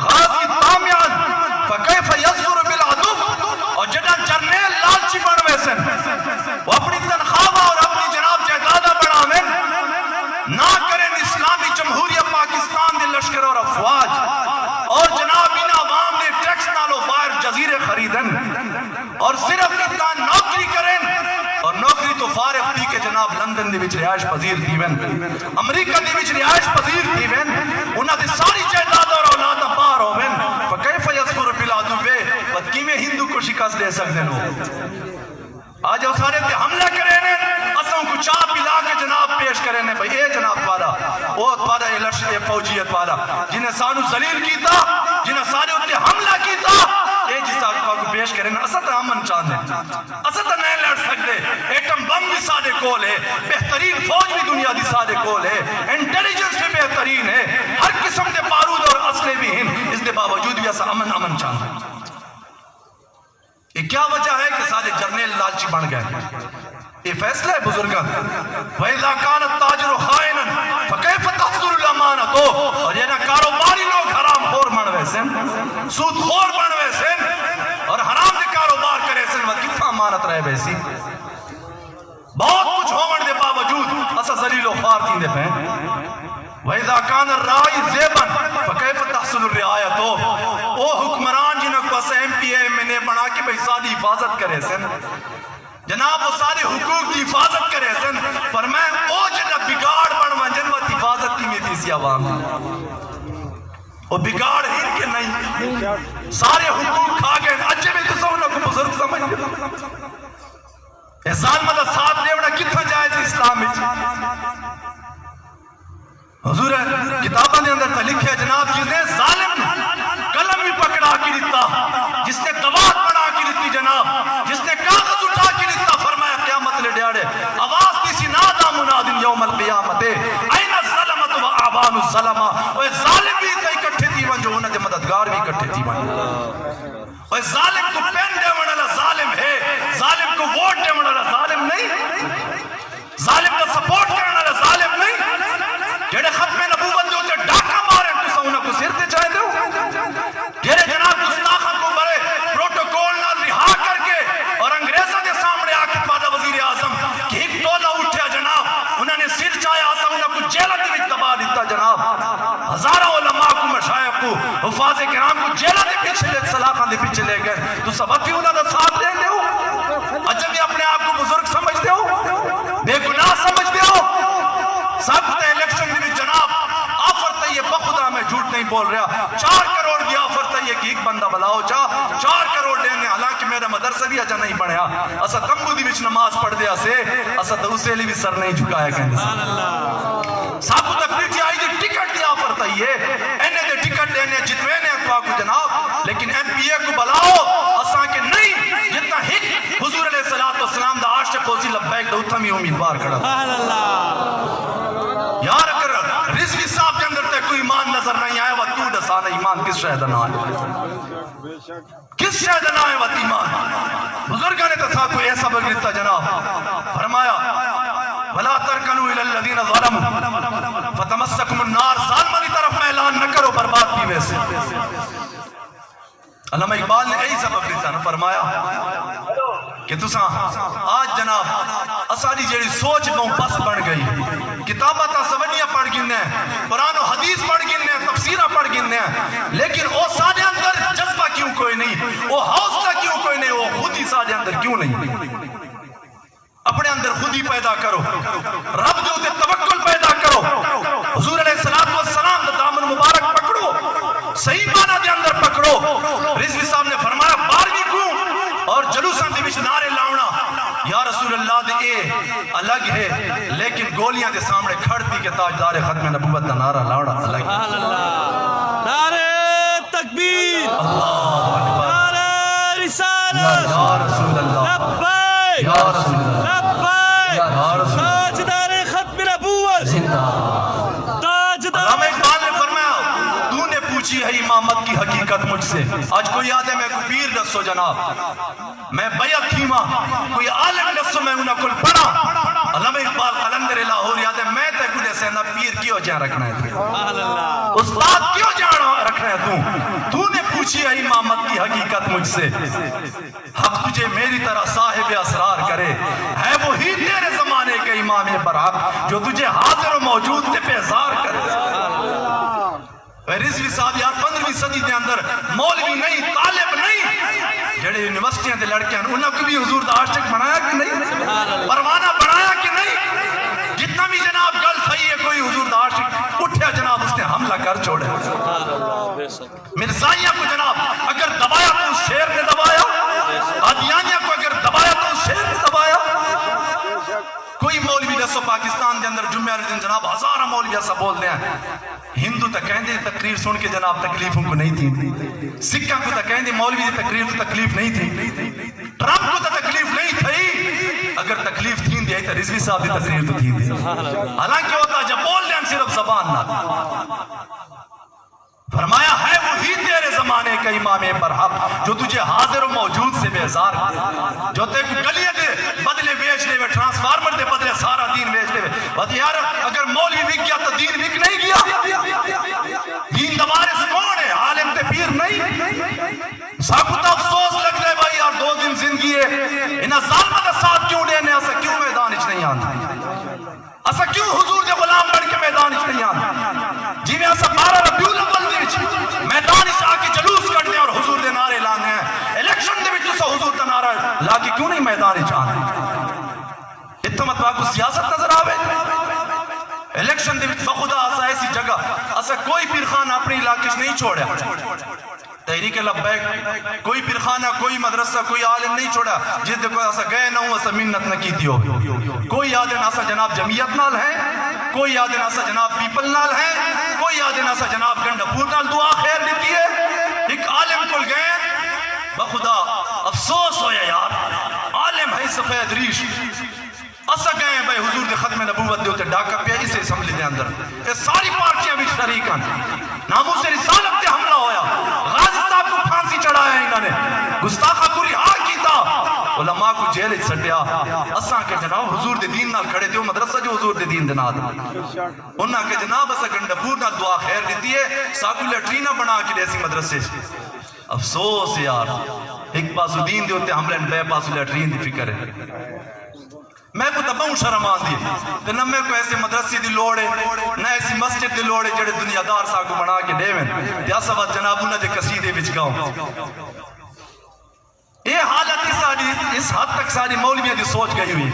غازی تامیان فَكَيْفَ يَصْفُرُ بِالْعَدُوْ اور جڑا جرنیل لالچی بن ویسن وہ اپنی تنخواہ اور اپنی جناب جائدادہ بڑھاویں نہ کریں اسلامی جمہوریہ پاکستان دے لشکر اور افواج اور جناب ان عوام نے ٹیکس نالو باہر جزیرے خریدن اور صرف اتنا نوکری کریں اور نوکری تو فارغ تھی کہ جناب لندن دے وچ رہائش پذیر تھیون امریکہ دے وچ رہائش پذیر تھیون انہاں دے ساری جائیداد اور اولاد باہر ہوون فکیف یذکر بالعدو بد کیویں ہندو کو شکست دے سکدے نو آج وہ سارے تے حملہ کرے نے اساں کو چاہ پلا کے جناب پیش کرے نے بھئی اے جناب والا او تھوڑا اے فوجیت والا جنہیں سانو ذلیل کیتا جنہیں سارے تے حملہ کیتا اے جس کو پیش کرے نا اساں تے امن چاہندے اساں تے نہیں لڑ سکدے ایٹم بم بھی سارے کول ہے بہترین فوج بھی دنیا دی سارے کول ہے انٹیلیجنس بھی بہترین ہے ہر قسم دے بارود اور اسلحے بھی ہیں اس دے باوجود بھی اساں امن چاہندے یہ کیا وجہ ہے کہ سارے جرنیل لالچی بن گئے یہ فیصلہ ہے بزرگاں وَإِذَا كَانَ التَّاجِرُ خَائِنًا فَكَيْفَ تَحْصُلُ الْأَمَانَةُ اور یہ نا کاروباری لوگ حرام خور بن ویسن سود خور بن ویسن اور حرام دے کاروبار کرے سن وہ کتنا امانت رہے ویسی بہت کچھ ہومن دے باوجود اسا ذلیل و خوار تین دے پہیں وَإِذَا كَانَ الرَّاعِي زَيْبًا فَكَيْفَ تَحْصُلُ الرِّعَايَةُ او حکمران جنہوں کو اسا ایم پی اے میں نے بنا کے بھئی ساری حفاظت کرے سن جناب وہ سارے حقوق کی حفاظت کرے سن فرمائیں او جنہ بگاڑ بڑھ منجن وہ حفاظت کی میں تیسی عوام وہ بگاڑ ہی کہ نہیں سارے حقوق کھا گئے اچھے میں تو سونا کو بزرگ سمجھ احسان مدد ساتھ دیونا کتنا جائز اسلام میں حضور کتابہ نے اندر تا لکھے جناب جس نے ظالم قلم بھی پکڑا کی دیتا جس نے دوات پڑھا کی دیتی جناب جس نے کاغذ اٹھا کی دیتا فرمایا قیامت لے ڈیاڑے آواز کسی نادا منادن یوم القیامت این الظلمت و آبان الظلمہ وہ ظالم بھی کئی کٹھے تیون جو انہیں مددگار بھی کٹھے تیون وہ ظالم کو پین دے منالا ظالم ہے ظالم کو ووٹ دے منالا ظالم نہیں ظالم کو سپورٹ کرنا ظالم نہیں جڑے ختم نبوت جو تے ڈاکہ مارے تو سونا کو سر تے چاہے دو جڑے جناب گستاخوں کو بڑے پروٹوکول نہ رہا کر کے اور انگریزوں کے سامنے آ کے پادا وزیر اعظم کہ ایک ٹولا اٹھیا جناب انہوں نے سر چاہیا سونا کو جیلہ دے وچ دبا دیتا جناب ہزارہ علماء کو مشائخ کو حفاظ کرام کو جیلہ دے پیچھے لے سلاخاں دے پیچھے لے گئے تو سب بھی انہوں نے ساتھ دے دے ہو اجب اپنے آپ کو بزرگ سمجھ دے ہو بے گناہ سمجھ دے ہو سب تیلے بول رہا 4 کروڑ دی آفر تھی ہے کہ ایک بندہ بلاؤ چاہ 4 کروڑ دینے حالانکہ میرا مدرسہ بھی اچھا نہیں بڑھیا اسا تمبو دی وچ نماز پڑھ دیا سے اسا تو اسے لی بھی سر نہیں جھکایا کہنے سابو تک پیٹی آئی دی ٹکٹ دی آفر تھی ہے انہیں دے ٹکٹ دینے جتوینے اتوا کو جناب لیکن ایم پی اے کو بلاؤ اسا کہ نہیں جتنا ہک حضور علیہ السلام دا عاشق ہوسی لبیک دا اتھا میں امیدوار کھڑا یار اگر رضوی صاحب کے اندر تے کوئی ایمان نظر نہیں آئے وہ تو دسانا ایمان کس شاید نہ آئے کس شاید نہ آئے وہ ایمان بزرگاں نے تسا کوئی ایسا بگرتا جناب فرمایا وَلَا تَرْكَنُوا إِلَى الَّذِينَ ظَلَمُوا فَتَمَسَّكُمُ النَّارِ ظالمانی طرف میں اعلان نہ کرو برباد بھی ویسے علامہ اقبال نے یہی سبب دیتا نا فرمایا کہ تساں آج جناب اساری جیڑی سوچ بہوں پس بن گئی کتاباں سونیاں پڑھ گننے ہیں قرآن و حدیث پڑھ گننے ہیں تفسیرہ پڑھ گننے ہیں لیکن وہ سارے اندر جذبہ کیوں کوئی نہیں وہ حوصلہ کیوں کوئی نہیں وہ خود ہی سارے اندر کیوں نہیں اپنے اندر خود ہی پیدا کرو رب جو تے توکل پیدا کرو حضور علیہ السلام دا دامن مبارک پکڑو صحیح معنی دے اندر پکڑو رضوی صاحب نے فرمایا 12ویں کو اور جلوساں دے وچ نعرے لاؤنا یا رسول اللہ دے اے الگ ہے لیکن گولیاں دے سامنے کھڑتی کہ تاجدار ختم نبوت دا نعرہ لاؤنا الگ ہے نعرہ تکبیر اللہ اکبر نعرہ رسالت یا رسول اللہ لبیک یا رسول اللہ لبیک یا رسول اللہ تاجدار ختم نبوت تاجدار علامہ اقبال نے فرمایا تو نے پوچھی ہے امامت کی حقیقت مجھ سے آج کوئی یاد ہے میں کوئی پیر دسو جناب میں بیعت تھیما کوئی عالم دسو میں انہاں کل پڑھا علامہ اقبال قلندر لاہور یاد ہے میں تے کلے سے نہ پیر کیوں جہاں رکھنا ہے استاد کیوں جہاں رکھنا ہے تو نے پوچھی ہے امامت کی حقیقت مجھ سے حق تجھے میری طرح صاحب اسرار کرے ہے وہی تیرے زمانے کے امام برحق جو تجھے حاضر و موجود سے بیزار کرے رضوی صاحب یار 15ویں صدی دے اندر مولوی نہیں طالب نہیں جڑے یونیورسٹیاں دے لڑکے ہیں انہوں کو بھی حضور دا عاشق بنایا کہ نہیں پروانہ بنایا کہ نہیں جتنا بھی جناب گل تھی ہے کوئی حضور دا عاشق اٹھیا جناب اس نے حملہ کر چھوڑے مرزائیہ کو جناب اگر دبایا تو شیر نے دبایا قادیانیہ کو اگر دبایا تو شیر نے دبایا کوئی مولوی دسو پاکستان دے اندر جمعہ دن جناب ہزارہ مولوی ایسا بول دے ہیں ہندو تا کہندے تقریر سن کے جناب تکلیفوں کو نہیں تھی سکھاں کو تا کہندے مولوی دی تقریر تو تکلیف نہیں تھی ٹرمپ کو تا تکلیف نہیں تھی اگر تکلیف تھی دی تو رضوی صاحب دی تقریر تو تھی حالانکہ ہوتا جب بول دیں صرف زبان نہ فرمایا ہے وہی تیرے زمانے کا امام برحق جو تجھے حاضر و موجود سے بیزار ہے جو تے گلیے دے بدلے بیچ لے ٹرانسفارمر دے بدلے سارا دین بیچ لے بات یار اگر مولوی بک گیا تو دین بک نہیں گیا دین دوارس کون ہے عالم تے پیر نہیں ساکتا افسوس لگ لے بھائی یار 2 دن زندگی ہے انہا ظالمہ دا ساتھ کیوں لینے اسا کیوں میدان اچھ نہیں آتا اسا کیوں حضور دے غلام بڑھ کے میدان اچھ نہیں آتا جی میں اسا 12 ربیع الاول میدان اس آ کے جلوس کرنے اور حضور دے نعرے لانے ہیں الیکشن دے وچ سو حضور دا نعرہ لا کے کیوں نہیں میدان چاہنے اتنا مطلب کو سیاست نظر آوے الیکشن دے وچ بخدا اسا ایسی جگہ اسا کوئی پیرخانہ اپنی علاقے نہیں چھوڑا تحریک لبیک کوئی پیرخانہ کوئی مدرسہ کوئی عالم نہیں چھوڑا جس دے کوئی اسا گئے نہ ہوں اسا منت نہ کیتی ہو کوئی آدھن اسا جناب جمعیت نال ہے کوئی آدھن اسا جناب پیپل نال ہے کوئی آدھن اسا جناب گنڈپور نال دعا خیر دیتی ہے ایک عالم کل گئے بخدا افسوس ہویا یار عالم ہے سفید ریش اسا گئے بھائی حضور دے ختم نبوت دے ہوتے ڈاکہ پہ اسے اسمبلی دے اندر یہ ساری پارٹیاں بھی شریکاں ناموس رسالت دے حملہ ہویا غازی صاحب کو پھانسی چڑھایا انہوں نے گستاخہ کو رہا کیتا علماء کو جیل سٹیا اساں کے جناب حضور دے دین نال کھڑے تھے مدرسہ جو حضور دے دین دے نال انہاں کے جناب اسا گنڈپور نال دعا خیر دیتی ہے ساکو لیٹرینہ بنا کے دیسی مدرسے افسوس یار ایک پاسو دین دے ہوتے حملے بے پاسو لیٹرین دی فکر ہے میں کو تباؤں شرم آن دی کہ نہ میں کو ایسے مدرسی دی لوڑے نہ ایسی مسجد دی لوڑے جڑے دنیا دار سا کو بنا کے دے میں یا سوات جنابوں نے دے قصیدے بچ گاؤں یہ حالت اس حد تک ساری مولویہ دی سوچ گئی ہوئی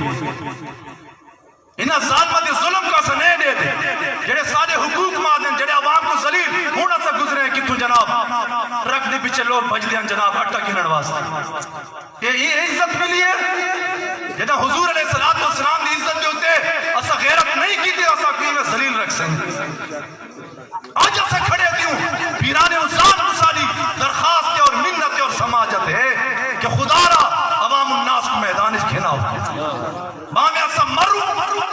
انہاں ظالمہ دی ظلم کو اسا نہیں دے دے جڑے سارے حقوق مادن جڑے عوام کو زلیل ہونا سا گزرے ہیں کتوں جناب رکھ دے پیچھے لوگ بج دیاں جناب اٹھا گنن واسطے یہ عزت ملی ہے جدا حضور علیہ السلام دی عزت دے ہوتے اسا غیرت نہیں کی تھی اسا کوئی میں زلیل رکھ سیں آج اسا کھڑے دیوں پیران ذات مسالی درخواست اور منت اور سماجت ہے کہ خدا را عوام الناس کو میدان اس کھناؤ ماں اسا مرو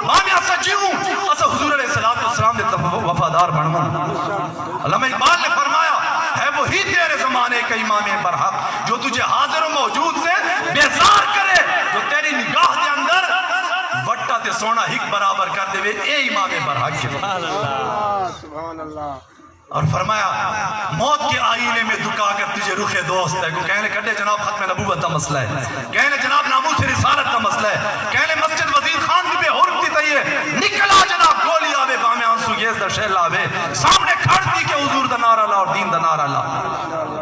ماں اسا جیوں اسا حضور علیہ السلام دے وفادار بنواں علامہ اقبال نے فرمایا ہے وہی تیرے زمانے کا امام برحق جو تجھے حاضر و موجود سے بیزار کرے جو تیری نگاہ دے اندر وٹا تے سونا ہک برابر کر دے اے امام برحق سبحان اللہ اور فرمایا موت کے آئینے میں دکا کر تجھے رخ دوست ہے کہنے کڈے جناب ختم نبوت کا مسئلہ ہے کہنے جناب ناموس رسالت کا مسئلہ ہے کہنے مسجد وزیر خان بھی بے حرمتی تیئے نکلا جناب گولی آوے بامے آنسو گیز در شہر لاوے سامنے کھڑتی کہ حضور دا نعرہ لا اور دین دا نعرہ لا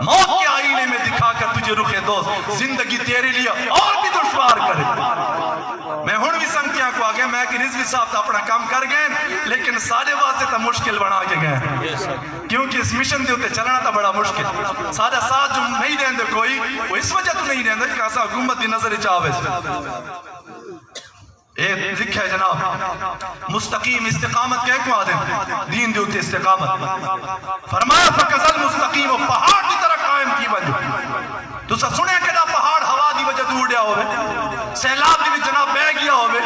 موت کے آئینے میں دکھا کر تجھے رخ دوست زندگی تیرے لیے اور بھی دشوار کرے میں ہن بھی سنگتیاں کو آگئے میں کہ رضوی صاحب تا اپنا کام کر گئے لیکن سارے واسطے تا مشکل بنا کے گئے کیونکہ اس مشن دے ہوتے چلنا تا بڑا مشکل سارا ساتھ جو نہیں دیں دے کوئی وہ اس وجہ تو نہیں دیں دے کہ ایسا حکومت دی نظر چاہوے ایک لکھا ہے جناب مستقیم استقامت کہہ کو آدھیں دین دے ہوتے استقامت فرمایا فکزل مستقیم و پہاڑ کی طرح قائم کی بنجو تو سا سنے کہ دا پہاڑ ہوا دی وجہ تو اڑیا ہوئے سیلاب دی وجہ جناب بہ گیا ہوئے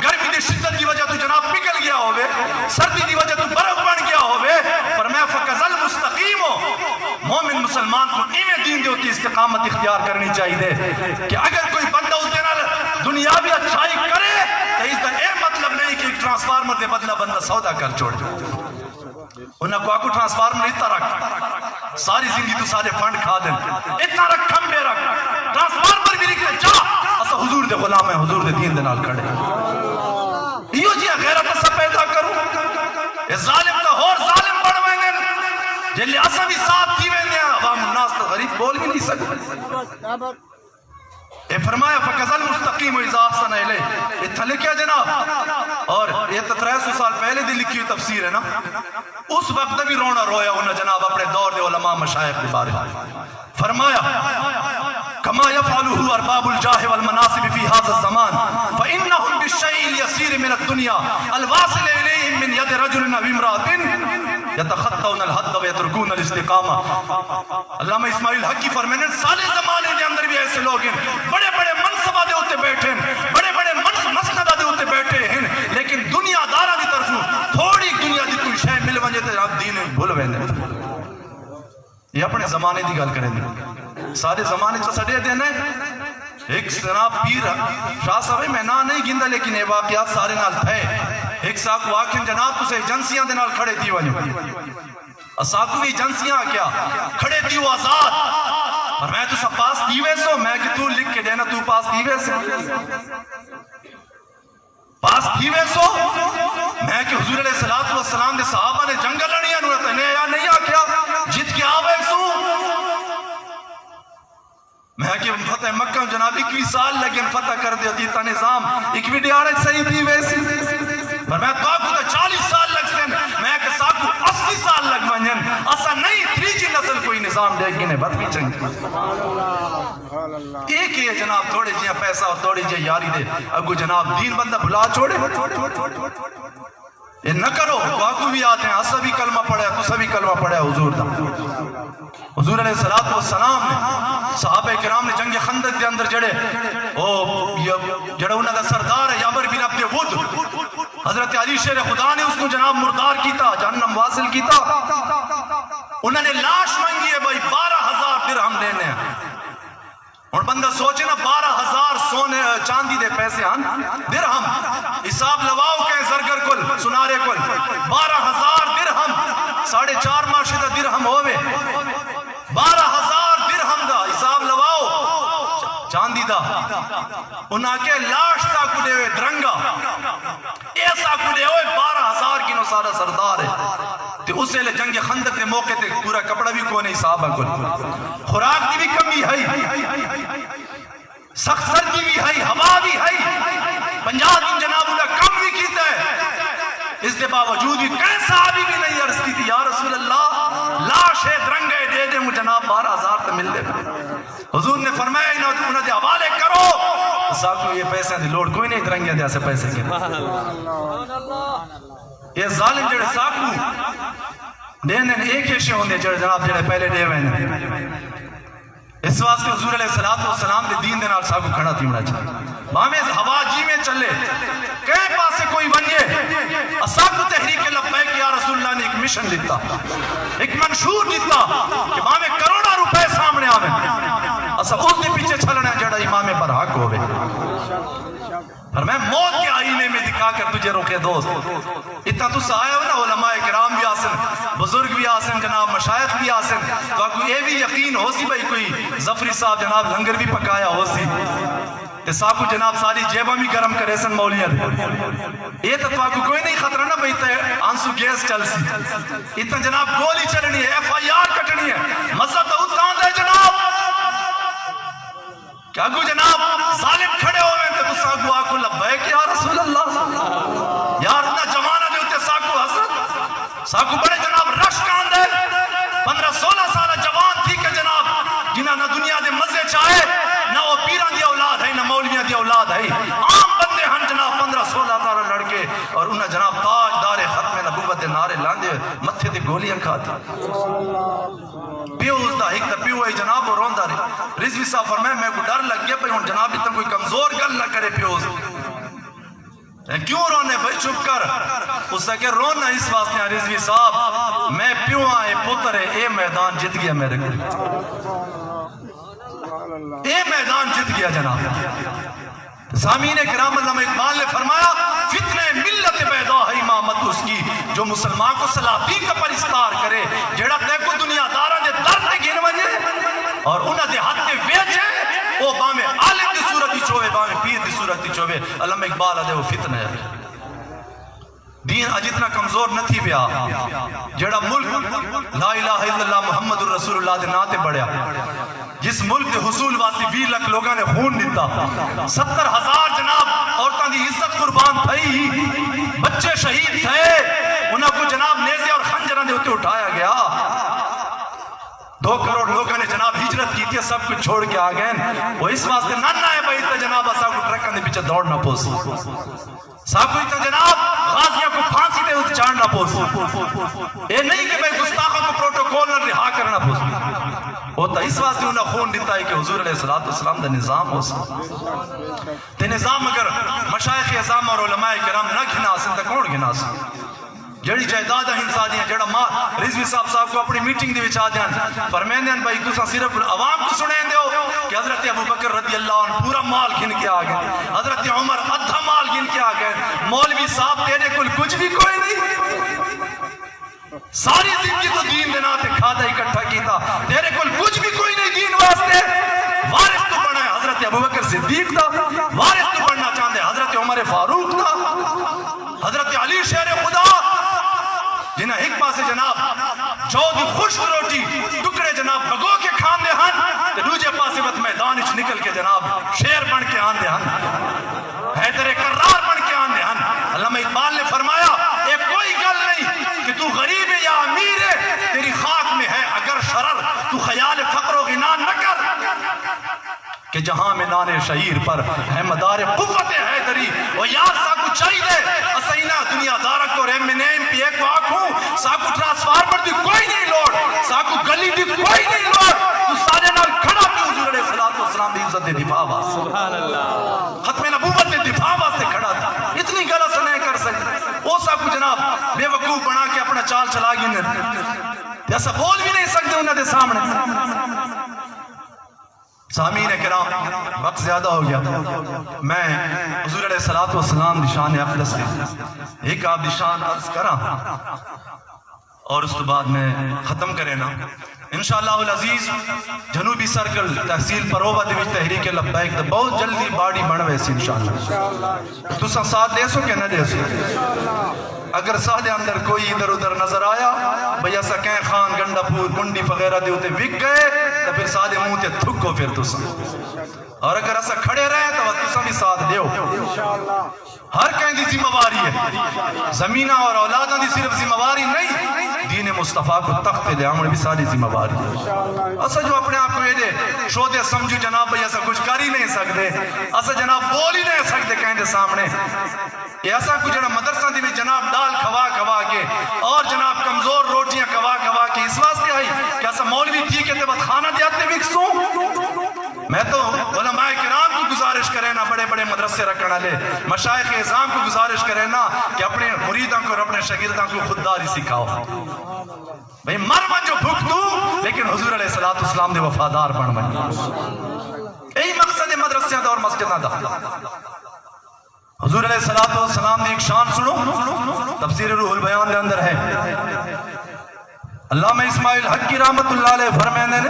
گرمی دی شدت دی وجہ تو جناب پگل گیا ہوئے سردی دی وجہ تو برف بن گیا ہوئے فرمایا فکزل مستقیم ہو مومن مسلمان کو ایمیں دین دے ہوتی استقامت اختیار کرنی چاہیے کہ اگر کوئی بندہ اس دن دنیاوی اچھائی کرے تو اس دا اے مطلب نہیں کہ ایک ٹرانسفارمر دے بدلہ بندہ سودا کر چھوڑ انہاں کو آکو ٹرانسفارمر اتنا رکھ ساری زندگی تو سارے فنڈ کھا دیں اتنا رکھ کھمبے رکھ ٹرانسفارمر بھی لکھتے جا اسا حضور دے غلام ہے حضور دے دین دے نال کھڑے یہ جی غیرت اسا پیدا کروں اے ظالم تا اور ظالم بڑھویں گے جلے اسا بھی ساتھ تھی ویں گے عوام الناس تو غریب بول بھی نہیں سکتے اے فرمایا فکزل مستقیم و اذا احسن الیہ اتھا لکھیا جناب اور یہ 300 سال پہلے دی لکھی ہوئی تفسیر ہے نا اس وقت بھی رونا رویا انہا جناب اپنے دور دے علماء مشایخ کے بارے فرمایا کما یفعلہ ارباب الجاہ والمناصب فی هذا الزمان فانہم بالشیء الیسیر من الدنیا الواصل الیہم من ید رجل و امرأة یتخطون الحد و یترکون الاستقامہ علامہ اسماعیل حق کی فرمانے سالے زمانے کے اندر بھی ایسے لوگ ہیں بڑے بڑے منصبہ دے ہوتے بیٹھے ہیں بڑے بڑے مسندہ دے ہوتے بیٹھے ہیں لیکن دنیا دارہ دی طرفوں تھوڑی دنیا دی کوئی شے مل ونجے تے آپ دین بھول ویندے یہ اپنے زمانے دی گل کریں دے سارے زمانے چا سڑے دینے ایک جناب پیر شاہ صاحب میں نہ نہیں گندہ لیکن یہ واقعات سارے نال تھے ایک ساکو آکھیں جناب تو سے ایجنسیاں دے نال کھڑے تھی وجہ ساکو بھی ایجنسیاں کیا کھڑے تھی وہ آزاد اور میں تو سب پاس دیوے سو میں کہ تو لکھ کے دینا تو پاس دیوے سو پاس دیوے سو میں کہ حضور علیہ السلام دے صحابہ نے جنگل لڑیاں نورتا ہے یا نہیں آکھیا جت کے آوے سو میں کہ فتح مکہ جناب 21 سال لگن فتح کر دیا دیتا نظام 21 ڈیارے صحیح تھی ویسی پر میں تو آکو تا 40 سال لگ سن میں کہ ساکو 80 سال لگ منجن اسا نہیں 3G نسل کوئی نظام دے گی نے بات بھی چنگ ایک ہی ہے جناب تھوڑے جیاں پیسہ اور تھوڑی جیاں یاری دے اگو جناب دین بندہ بھلا چھوڑے یہ نہ کرو باقو بھی آتے ہیں اسا بھی کلمہ پڑھے تو سبھی کلمہ پڑھے حضور دا حضور علیہ السلام نے صحابہ کرام نے جنگ خندق دے اندر جڑے جڑا انہاں دا سردار ہے یامر بن عبد ود حضرت علی شیر خدا نے اس کو جناب مردار کیتا جہنم واصل کیتا انہوں نے لاش مانگی ہے بھائی 12,000 درہم لینے ہیں اور بندہ سوچے نا 12,000 سونے چاندی دے پیسے ہن درہم حساب لواؤ کہیں زرگر کل سنارے کل 12,000 درہم 4.5 معاشدہ درہم ہوئے 12,000 درہم دا حساب لواؤ چاندی دا انہاں کے لاش تا کڑے ہوئے درنگا ایسا کڑے ہوئے 12,000 کی نو سارا سردار ہے تے اسے لے جنگ خندق دے موقع تے پورا کپڑا بھی کونے حساب ہے خوراک دی بھی کمی ہے سخت سردی بھی ہے ہوا بھی ہے 50 دن جناب انہاں کم بھی کیتا ہے اس کے باوجود بھی کئی صحابی بھی نہیں عرض کی تھی یا رسول اللہ لاش ہے درنگے دے دے مجھے جناب 12,000 تے مل دے حضور نے فرمایا انہوں نے حوالے کرو ساکو یہ پیسے دی لوڑ کوئی نہیں درنگے دے ایسے پیسے کے یہ ظالم جڑے ساکو دینے ایک ایشے ہوندے جڑے جناب جڑے پہلے دے وینے اس واسطے حضور علیہ السلام دے دین دے نال ساکو کھڑا تھی ہونا چاہیے باہمیں ہوا جی میں چلے کہیں پاسے کوئی بنیے اساکو تحریک لبیک یا رسول اللہ نے ایک مشن دیتا ایک منشور دیتا کہ باہمیں کروڑا روپے سامنے آویں اسا اس دے پیچھے چھلنا جڑا امام برحق ہوئے اور میں موت کے آئینے میں دکھا کر تجھے روکے دوست اتنا تو سایہ ہو نا علماء کرام بھی آسن بزرگ بھی آسن جناب مشایخ بھی آسن تو آپ کو یہ بھی یقین ہو سی بھائی کوئی ظفری صاحب جناب لنگر بھی پکایا ہو سی صاحب کو جناب ساری جیبہ بھی گرم کرے سن مولیاں دے یہ تو آپ کو کوئی نہیں خطرہ نہ بھئی تے آنسو گیس چل سی اتنا جناب گولی چلنی ہے ایف آئی آر کٹنی ہے مزہ تو اتنا دے جناب کیا کو جناب ظالم کھڑے ہوئے تھے تو ساکو آکو لبیک یا رسول اللہ یار اتنا جمانہ دے ہوتے ساکو حضرت ساکو بڑے جناب رش کان دے 15-16 سالہ جوان تھی کہ جناب جنہاں نہ دنیا دے مزے چاہے نہ وہ پیران دی اولاد ہے نہ مولیاں دی اولاد ہے عام بندے ہن جناب 15-16 سالہ لڑکے اور انہاں جناب تاج دار ختم نبوت دے نعرے لاندے متھے تے گولیاں کھاتی پیو اس دا ایک دا پیو ہے جناب وہ روندہ رہے رضوی صاحب فرمائے میں کو ڈر لگ گیا پہ ہوں جناب اتنا کوئی کمزور گل نہ کرے پیو اس کیوں رونے بھائی چپ کر اس سے کہ رونا اس واسطے ہیں رضوی صاحب میں پیو آئے پتر ہے اے میدان جت گیا میرے کو اے میدان جت گیا جناب سامعین کرام علامہ اقبال نے فرمایا فتنہ ملت پیدا ہے امامت اس کی جو مسلمان کو سلاطین کا پرستار کرے جڑا تے کو دنیا دارہ دے درد تے گھن وجے اور انہاں دے ہاتھ تے ویچے وہ باہمیں عالم دی صورت ہی چوے باہمیں پیر دی صورت ہی چوے علامہ اقبال آدھے وہ فتنہ ہے دین اج اتنا کمزور نہ تھی بیا جڑا ملک لا الہ الا اللہ محمد الرسول اللہ دے ناتے بڑھیا جس ملک دے حصول واسطے 20 لاکھ لوگاں نے خون دیتا 70,000 جناب عورتاں دی عزت قربان تھئی بچے شہید تھے انہاں کو جناب نیزے اور خنجراں دے ہوتے اٹھایا گیا 2 کروڑ لوگوں نے جناب ہجرت کی تھی سب کچھ چھوڑ کے آ گئے وہ اس واسطے نہ ہے بھائی تو جناب اسا کو ٹرکاں دے پیچھے دوڑنا پوس صاحب کو جناب غازیوں کو پھانسی دے اتر چاڑنا پوس یہ نہیں کہ بھائی گستاخوں کو پروٹوکول نہ رہا کرنا پوس وہ تو اس واسطے انہوں نے خون دیتا ہے کہ حضور علیہ السلام دا نظام ہو سکتا تے نظام اگر مشایخ اعظام اور علماء کرام نہ گھنا سن تو کون گھنا سن جڑی جائیداد ہنسا دیا جڑا ماں رضوی صاحب کو اپنی میٹنگ دے وچا دیاں فرمائیں دیاں بھائی تساں صرف عوام کو سنیں دیو کہ حضرت ابو بکر رضی اللہ عنہ پورا مال گھن کے آ گئے حضرت عمر ادھا مال گھن کے آ گئے مولوی صاحب تیرے کل کچھ بھی کوئی نہیں ساری زندگی تو دین دینا تے کھادا اکٹھا کیتا تیرے کل کچھ بھی کوئی نہیں دین واسطے وارث تو بڑھنا ہے حضرت ابو بکر صدیق تھا وارث تو بڑھنا چاہتے حضرت عمر فاروق تھا حضرت علی شیر خدا جنہاں ایک پاسے جناب جو بھی خشک روٹی ٹکڑے جناب بگو کے کھان دے ہن دوجے پاسے وقت میدان اچھ نکل کے جناب شیر بن کے آن دے ہن حیدر کرار بن کے آن دے ہن علامہ اقبال نے فرمایا ایک کوئی گل نہیں کہ تو غریب ہے یا امیر ہے تیری خاک میں ہے اگر شرر تو خیال فقر و غنا نہ کر کہ جہاں میں نانے شہیر پر ہے مدار قوت حیدری وہ یاد ساکو چاہیے اسینہ دنیا دارک اور M&M پی ایک واقعوں ساکو ٹرانسفارمر دی کوئی نہیں لوڑ ساکو گلی دی کوئی نہیں لوڑ تو سارے نال کھڑا کی حضور علیہ السلام دی عزت دے دفاع واسطے سبحان اللہ ختم نبوت دے دفاع واسطے کھڑا تھا اتنی غلط سے نہیں کر سکتے وہ ساکو جناب بے وقوف بنا کے اپنا چال چلا گئے ایسا بول بھی نہیں سکتے انہوں نے سامنے سامعین کرام وقت زیادہ ہو گیا میں حضور علیہ السلام دی شان اقدس دی ایک آپ دی شان عرض کرا اور اس تو بعد میں ختم کرے نا انشاءاللہ العزیز جنوبی سرکل تحصیل پروبہ دے وچ تحریک لبیک دا بہت جلدی باڑی بن ویسی انشاءاللہ تو ساتھ دے سو کہ نہ دے سو اگر سادے اندر کوئی ادھر ادھر نظر آیا بھئی ایسا کہیں خان گنڈا پور کنڈی وغیرہ دے ہوتے وک گئے تو پھر سادے منہ تے تھکو پھر تساں اور اگر اسا کھڑے رہے تو تساں بھی ساتھ دیو انشاءاللہ ہر کہیں دی ذمہ واری ہے زمینہ اور اولاداں دی صرف ذمہ واری نہیں دین مصطفیٰ کو تخت لے آمن بھی ساری ذمہ واری ہے اسا جو اپنے آپ کو یہ دے شودے سمجھو جناب بھئی ایسا کچھ کر ہی نہیں سکتے اسا جناب بول ہی نہیں سکتے کہیں دے سامنے یہ ایسا کچھ جناب مدرسہ دی بھی جناب ڈال کھوا کھوا کے اور جناب کمزور روٹیاں کھوا کھوا کے اس واسطے آئی کہ ایسا مولوی تھی کہ بعد کھانا دیاتے وکسوں میں تو علماء کرام کو گزارش کرے نا بڑے بڑے مدرسے رکھنا لے مشائخ اعظام کو گزارش کرے نا کہ اپنے مریدوں کو اور اپنے شاگردوں کو خودداری سکھاؤ بھئی مر من جو بھوک دوں لیکن حضور علیہ السلام دے وفادار بن من یہی مقصد مدرسیاں دا اور مسجداں دا حضور علیہ السلام دی ایک شان سنو تفسیر روح البیان دے اندر ہے علامہ اسماعیل حق کی رحمت اللہ علیہ فرمیندے نے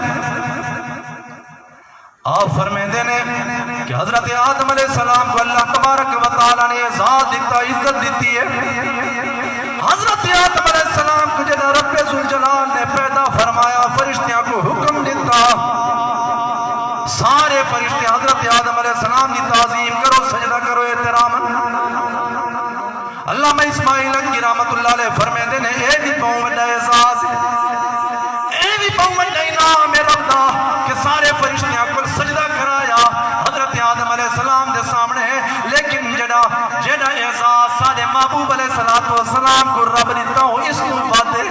آپ فرمیندے نے کہ حضرت آدم علیہ السلام کو اللہ تبارک و تعالیٰ نے اعزاز دیتا عزت دیتی ہے حضرت آدم علیہ السلام کو جب رب ذوالجلال نے پیدا فرمایا فرشتیاں کو حکم دیتا سارے فرشتے حضرت آدم علیہ السلام کی تعظیم کرو سجدہ کرو احترام علامہ اسماعیل کی رحمت اللہ علیہ فرمیندے نے اے بھی پاؤں بڑا اعزاز اے بھی پاؤں بڑا انعام رب دا کہ سارے فرشتیاں کو سجدہ کرایا حضرت آدم علیہ السلام دے سامنے لیکن جڑا اعزاز سارے محبوب علیہ السلام کو رب دیتا ہوں اس کو باتیں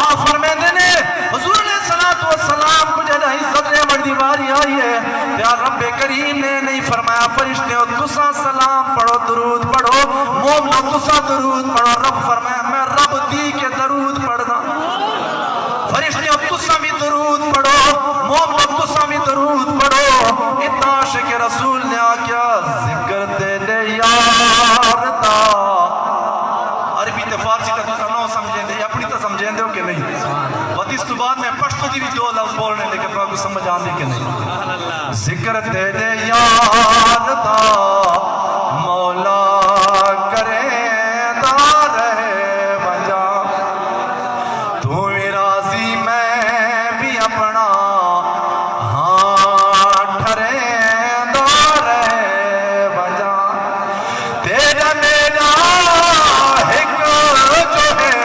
آپ فرمیندے نے حضور علیہ السلام کو جڑا عزت نے بڑی باری آئی ہے پیار رب کریم نے نہیں فرمایا فرشتے ہو تسا سلام پڑھو درود پڑھو مومنو تسا درود پڑھو رب فرمایا میں رب دی کے درود پڑھنا فرشتے ہو تسا بھی درود پڑھو مومنو تسا بھی درود پڑھو اتنا عاشق رسول نے آکیا ذکر تیرے یار دا عربی تے فارسی تا تسا نو سمجھیں دے اپنی تا سمجھیں دے ہو کہ نہیں وقت اس تو بعد میں پشتو دی بھی دو لفظ بولنے لیکن تو آپ کو سمجھ آنے کہ نہیں ذکر تیرے یاد دا مولا کرے دا رہے بجا تو راضی میں بھی اپنا ہاں ٹھرے دا رہے بجا تیرا میرا ایک جو ہے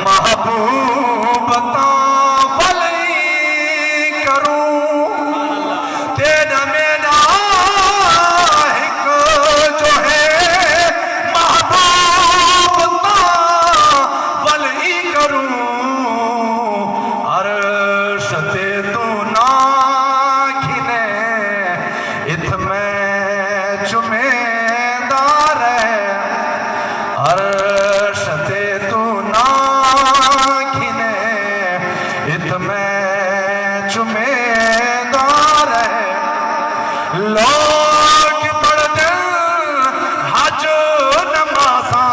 محبوب تیرا میرا ایک جو ہے محبوب ولی کروں عرش تے تو نہ کھنے ات میں چمیدار ہے عرش تے تو نہ کھنے ات میں چمیدار ہے لوگ پڑھتے حج نمازاں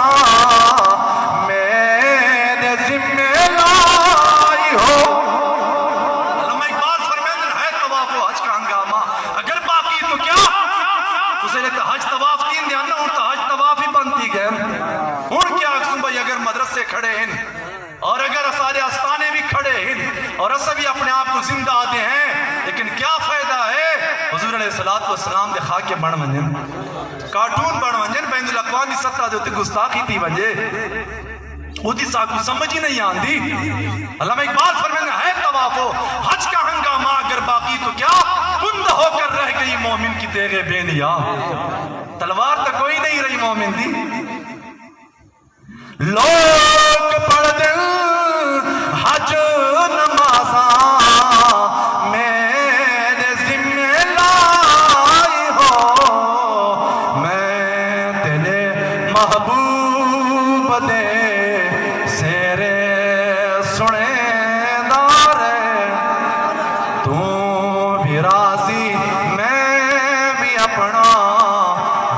میرے ذمہ لائی ہو علامہ اقبال فرمیندے ہے طواف و حج کا ہنگامہ اگر باقی تو کیا اسے لیتے حج طواف تین دیا نا ان تو حج طواف ہی بنتی گئے ان کیا اکسن بھائی اگر مدرسے کھڑے ہیں اور اگر سارے آستانے بھی کھڑے ہیں اور اسا بھی اپنے آپ کو زندہ آتے ہیں لیکن کیا فائدہ ہے حضور علیہ السلام دے خاکے بڑھ منجن کارٹون بڑھ منجن بین الاقوامی سطح دے ہوتے گستاخی تھی ونجے وہ دی ساکھ کو سمجھ ہی نہیں آندی علامہ اقبال فرمیندے ہے طواف و حج کا ہنگامہ اگر باقی تو کیا کند ہو کر رہ گئی مومن کی تیغے بے نیا تلوار تک کوئی نہیں رہی مومن دی لوگ پڑھ دل حج نمازاں میرے ذمہ لائی ہو میں تیرے محبوب دے سیرے سنے دار تو بھی راضی میں بھی اپنا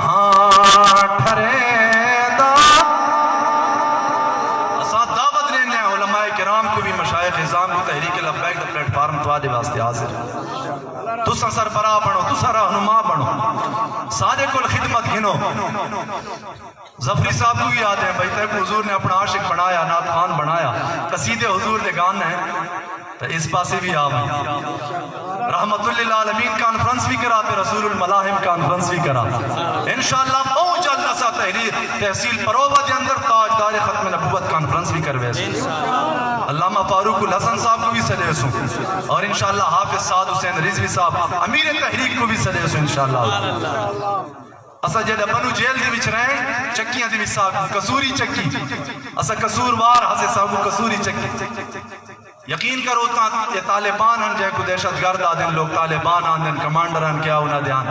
ہاں ٹھرے کو بھی مشایخ اعظام کو Tehreek Labbaik the plate form تو آدھے واسطے حاضر تسا سربراہ بنو تسا رہنما بنو سارے کل خدمت گھنو ظفری صاحب کو بھی یاد ہے بھائی تیک حضور نے اپنا عاشق بنایا، نعت خوان بنایا، قصیدے حضور دے گان ہیں تو اس پاسے بھی آویں رحمت اللہ عالمین کانفرنس بھی کرا تے رسول الملاحم کانفرنس بھی کرا انشاءاللہ بہت جلد اسا تحصیل پروبہ دے اندر تاجدار ختم نبوت کانفرنس بھی کروے سوں، علامہ فاروق الحسن صاحب کو بھی صدے سوں، اور انشاءاللہ حافظ سعد حسین رضوی صاحب امیر تحریک کو بھی صدے سوں انشاءاللہ۔ اسا جیدہ بنو جیل دی وچ رہے چکیاں دی وچ صاحب کسوری چکی اسا کسوروار ہسے صاحب کسوری چکی یقین کرو تا یہ طالبان ہن جائے کو دہشت گرد آدن لوگ طالبان آدن کمانڈر ہن کیا ہونا دیان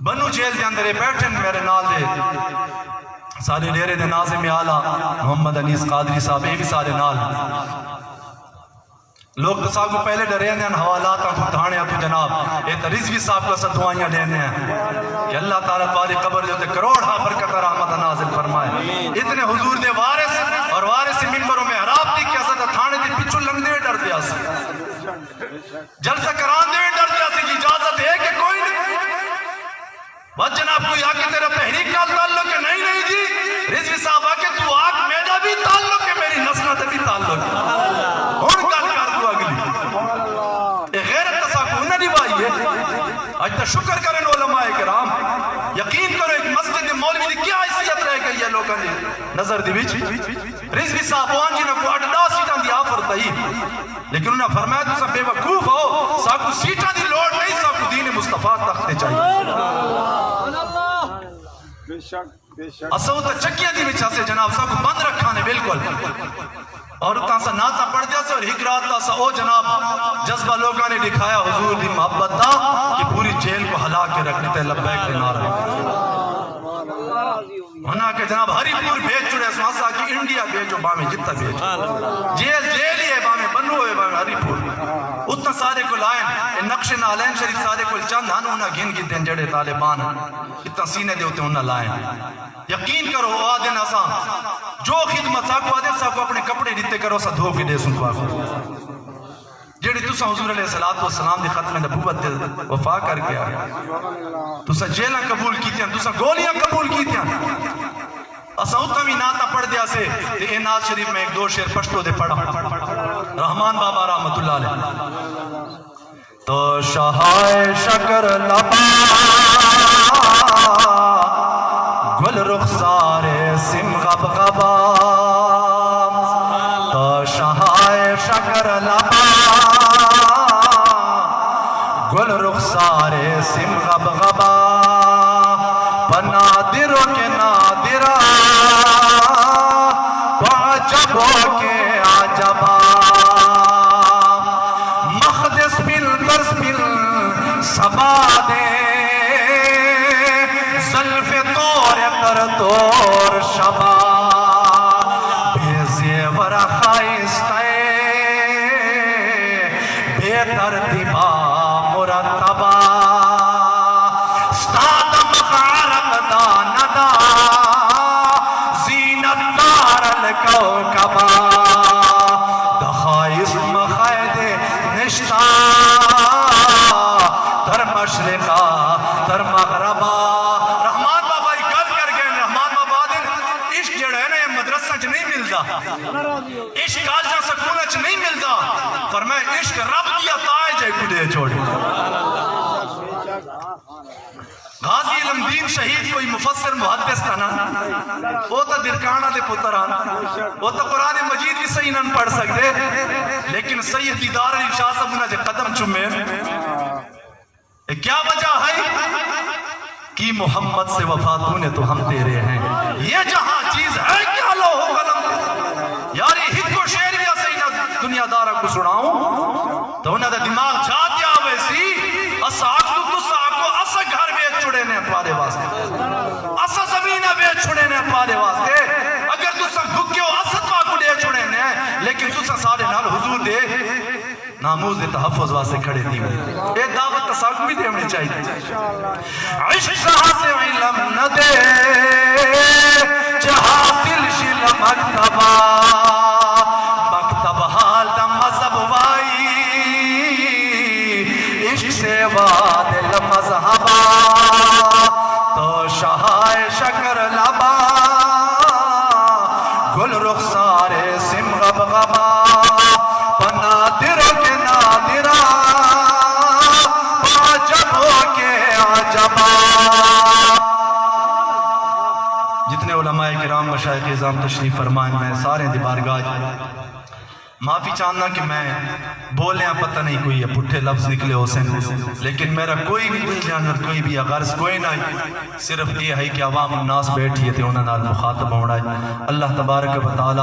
بنو جیل دے اندر بیٹھن میرے نال دے سارے لیرے دے ناظم اعلیٰ محمد انیس قادری صاحب اے بھی سارے نال لوگ تو صاحب کو پہلے ڈرے ہیں حوالات کو دھانے تو جناب اے تو رضوی صاحب کو سا دعائیاں دینے ہیں کہ اللہ تعالیٰ تمہاری قبر جو تے کروڑا برکت رحمت نازل فرمائے اتنے حضور دے وارث اور وارث منبروں میں حراب دی کہ اسا تھانے دے پچھو لنگ دے ڈر دیا سی جلسہ کران دے ڈر دیا سی کی اجازت ہے کہ کوئی نہیں بس جناب کوئی آکے تیرا تحریک نال تعلق ہے نہیں جی رضوی صاحب آکے تو آگ میرا بھی تعلق ہے میری نسلت بھی تعلق ہے اور گل کر دو اگلی اے غیرت تساکو نہ نبھائی ہے آج تا شکر کرن علماء کرام یقین کرو ایک مسجد مولوی دی کیا حیثیت رہ گئی ہے لوگوں نے نظر دی وچ رضوی صاحب وہاں جی نے کو 8-10 سیٹاں دی آفر تھی لیکن انہوں نے فرمایا تو سب بے وقوف ہو ساکو سیٹاں دی لوڑ نہیں ساکو دین مصطفیٰ تختے چاہیے اساو تا چکیاں دی وچ سے جناب صاحب کو بند رکھانے بالکل اور اتنا سا ناتا پڑھ دیا سے اور ایک رات تا سا او جناب جذبہ لوگاں نے دکھایا حضور دی محبت دا کہ پوری جیل کو ہلا کے رکھنے تے لبیک کے نعرہ ہونا کہ جناب ہری پور بھیج چڑے سواسا کی انڈیا بھیجو بامی جتا بھیج جیل ہی ہے بامی بنو ہے بامی ہری پور اتنا سارے کو لائن نقش نالین شریف سارے کو چند ہن انہا گھن کی دن جڑے طالبان اتنا سینے دے ہوتے انہا لائن یقین کرو آدن آسان جو خدمت ساکو آدن ساکو اپنے کپڑے دیتے کرو سا دھو کے دے سن پاکو جیڑی تسا حضور علیہ السلام دی ختم نبوت دے وفا کر کے آیا تسا جیلہ قبول کیتیاں تسا گولیاں قبول کیتیاں اسا اتنا بھی ناتا پڑھ دیا سے اے ناز شریف میں ایک دو شیر پشتو دے پڑھا رحمان بابا رحمت اللہ علیہ تو شہائے شکر لبا گل رخسار سم غب غبا تو شہائے شکر لبا گل رخسار سم غب غبا بنادروں کے نادرہ عجبوں کے عجبا مخدس بل برس بل سبا دے زلف طور کر طور شبا بے زیور خائستے بے ترتیبہ مرتبہ ستادم خارق داندہ زینت دار الکوکبہ دخائز مخید نشتہ در مشرقہ در مغربہ رحمان بابا ہی گل کر گئے رحمان بابا دن عشق جڑا ہے نا یہ مدرسہ چ نہیں ملدا عشق کالجاں سکونہ چ نہیں ملدا فرمائے عشق رب کی عطا ہے جائے کو دے چھوڑی غازی علم دین شہید کوئی مفسر محدث تھا نا وہ تا درکانہ دے پتر آنا وہ تا قرآن مجید بھی صحیح نہ پڑھ سکتے لیکن سید دیدار علی شاہ صاحب انہا جے قدم چمے کیا وجہ ہے کہ محمد سے وفا تو نے تو ہم تیرے ہیں یہ جہاں چیز ہے کیا لو ہو قلم یاری ہت کو شعر بھی صحیح نہ دنیا دارہ کو سناؤں تو انہا دا دماغ جاتی آوے سی اسا آکلو تسا آکلو اسا گھر بیچ چھوڑے نے پارے واسطے اسا زمینہ بیچ چھوڑے نے پارے واسطے اگر تسا بھکے ہو اسا پاکو دے چھوڑے نے لیکن تسا سارے نال حضور دے ناموز دے تحفظ واسے کھڑے تھی اے دعوت تساکو بھی دے ہمیں چاہیے عشق سے علم نہ دے جہاں دل شل مکتبہ مکتب حال دا مذہب وائی عشق سے وادل مذہبہ تو شہائے شکر لا مشائخ اعظام تشریف فرمائیں، میں سارے دی بارگاہ معافی چاہنا کہ میں بولے پتہ نہیں کوئی پٹھے لفظ نکلے ہو سن، لیکن میرا کوئی جانور کوئی بھی غرض کوئی نہیں، صرف یہ ہے کہ عوام الناس بیٹھی ہے انہوں نے مخاطب ہونا ہے۔ اللہ تبارک و تعالی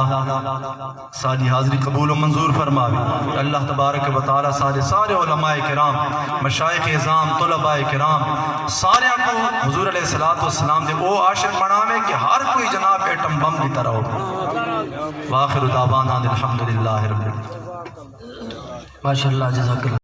ساری حاضری قبول و منظور فرماوے۔ اللہ تبارک و تعالی سارے علماء کرام، مشائخ اعظام، طلباء کرام سارے کو حضور علیہ السلام دے او عاشق بناوے کہ ہر کوئی جناب ایٹم بم کی طرح ہو۔ وآخر دعوانا الحمدللہ رب العالمین۔ ماشاءاللہ، جزاک اللہ۔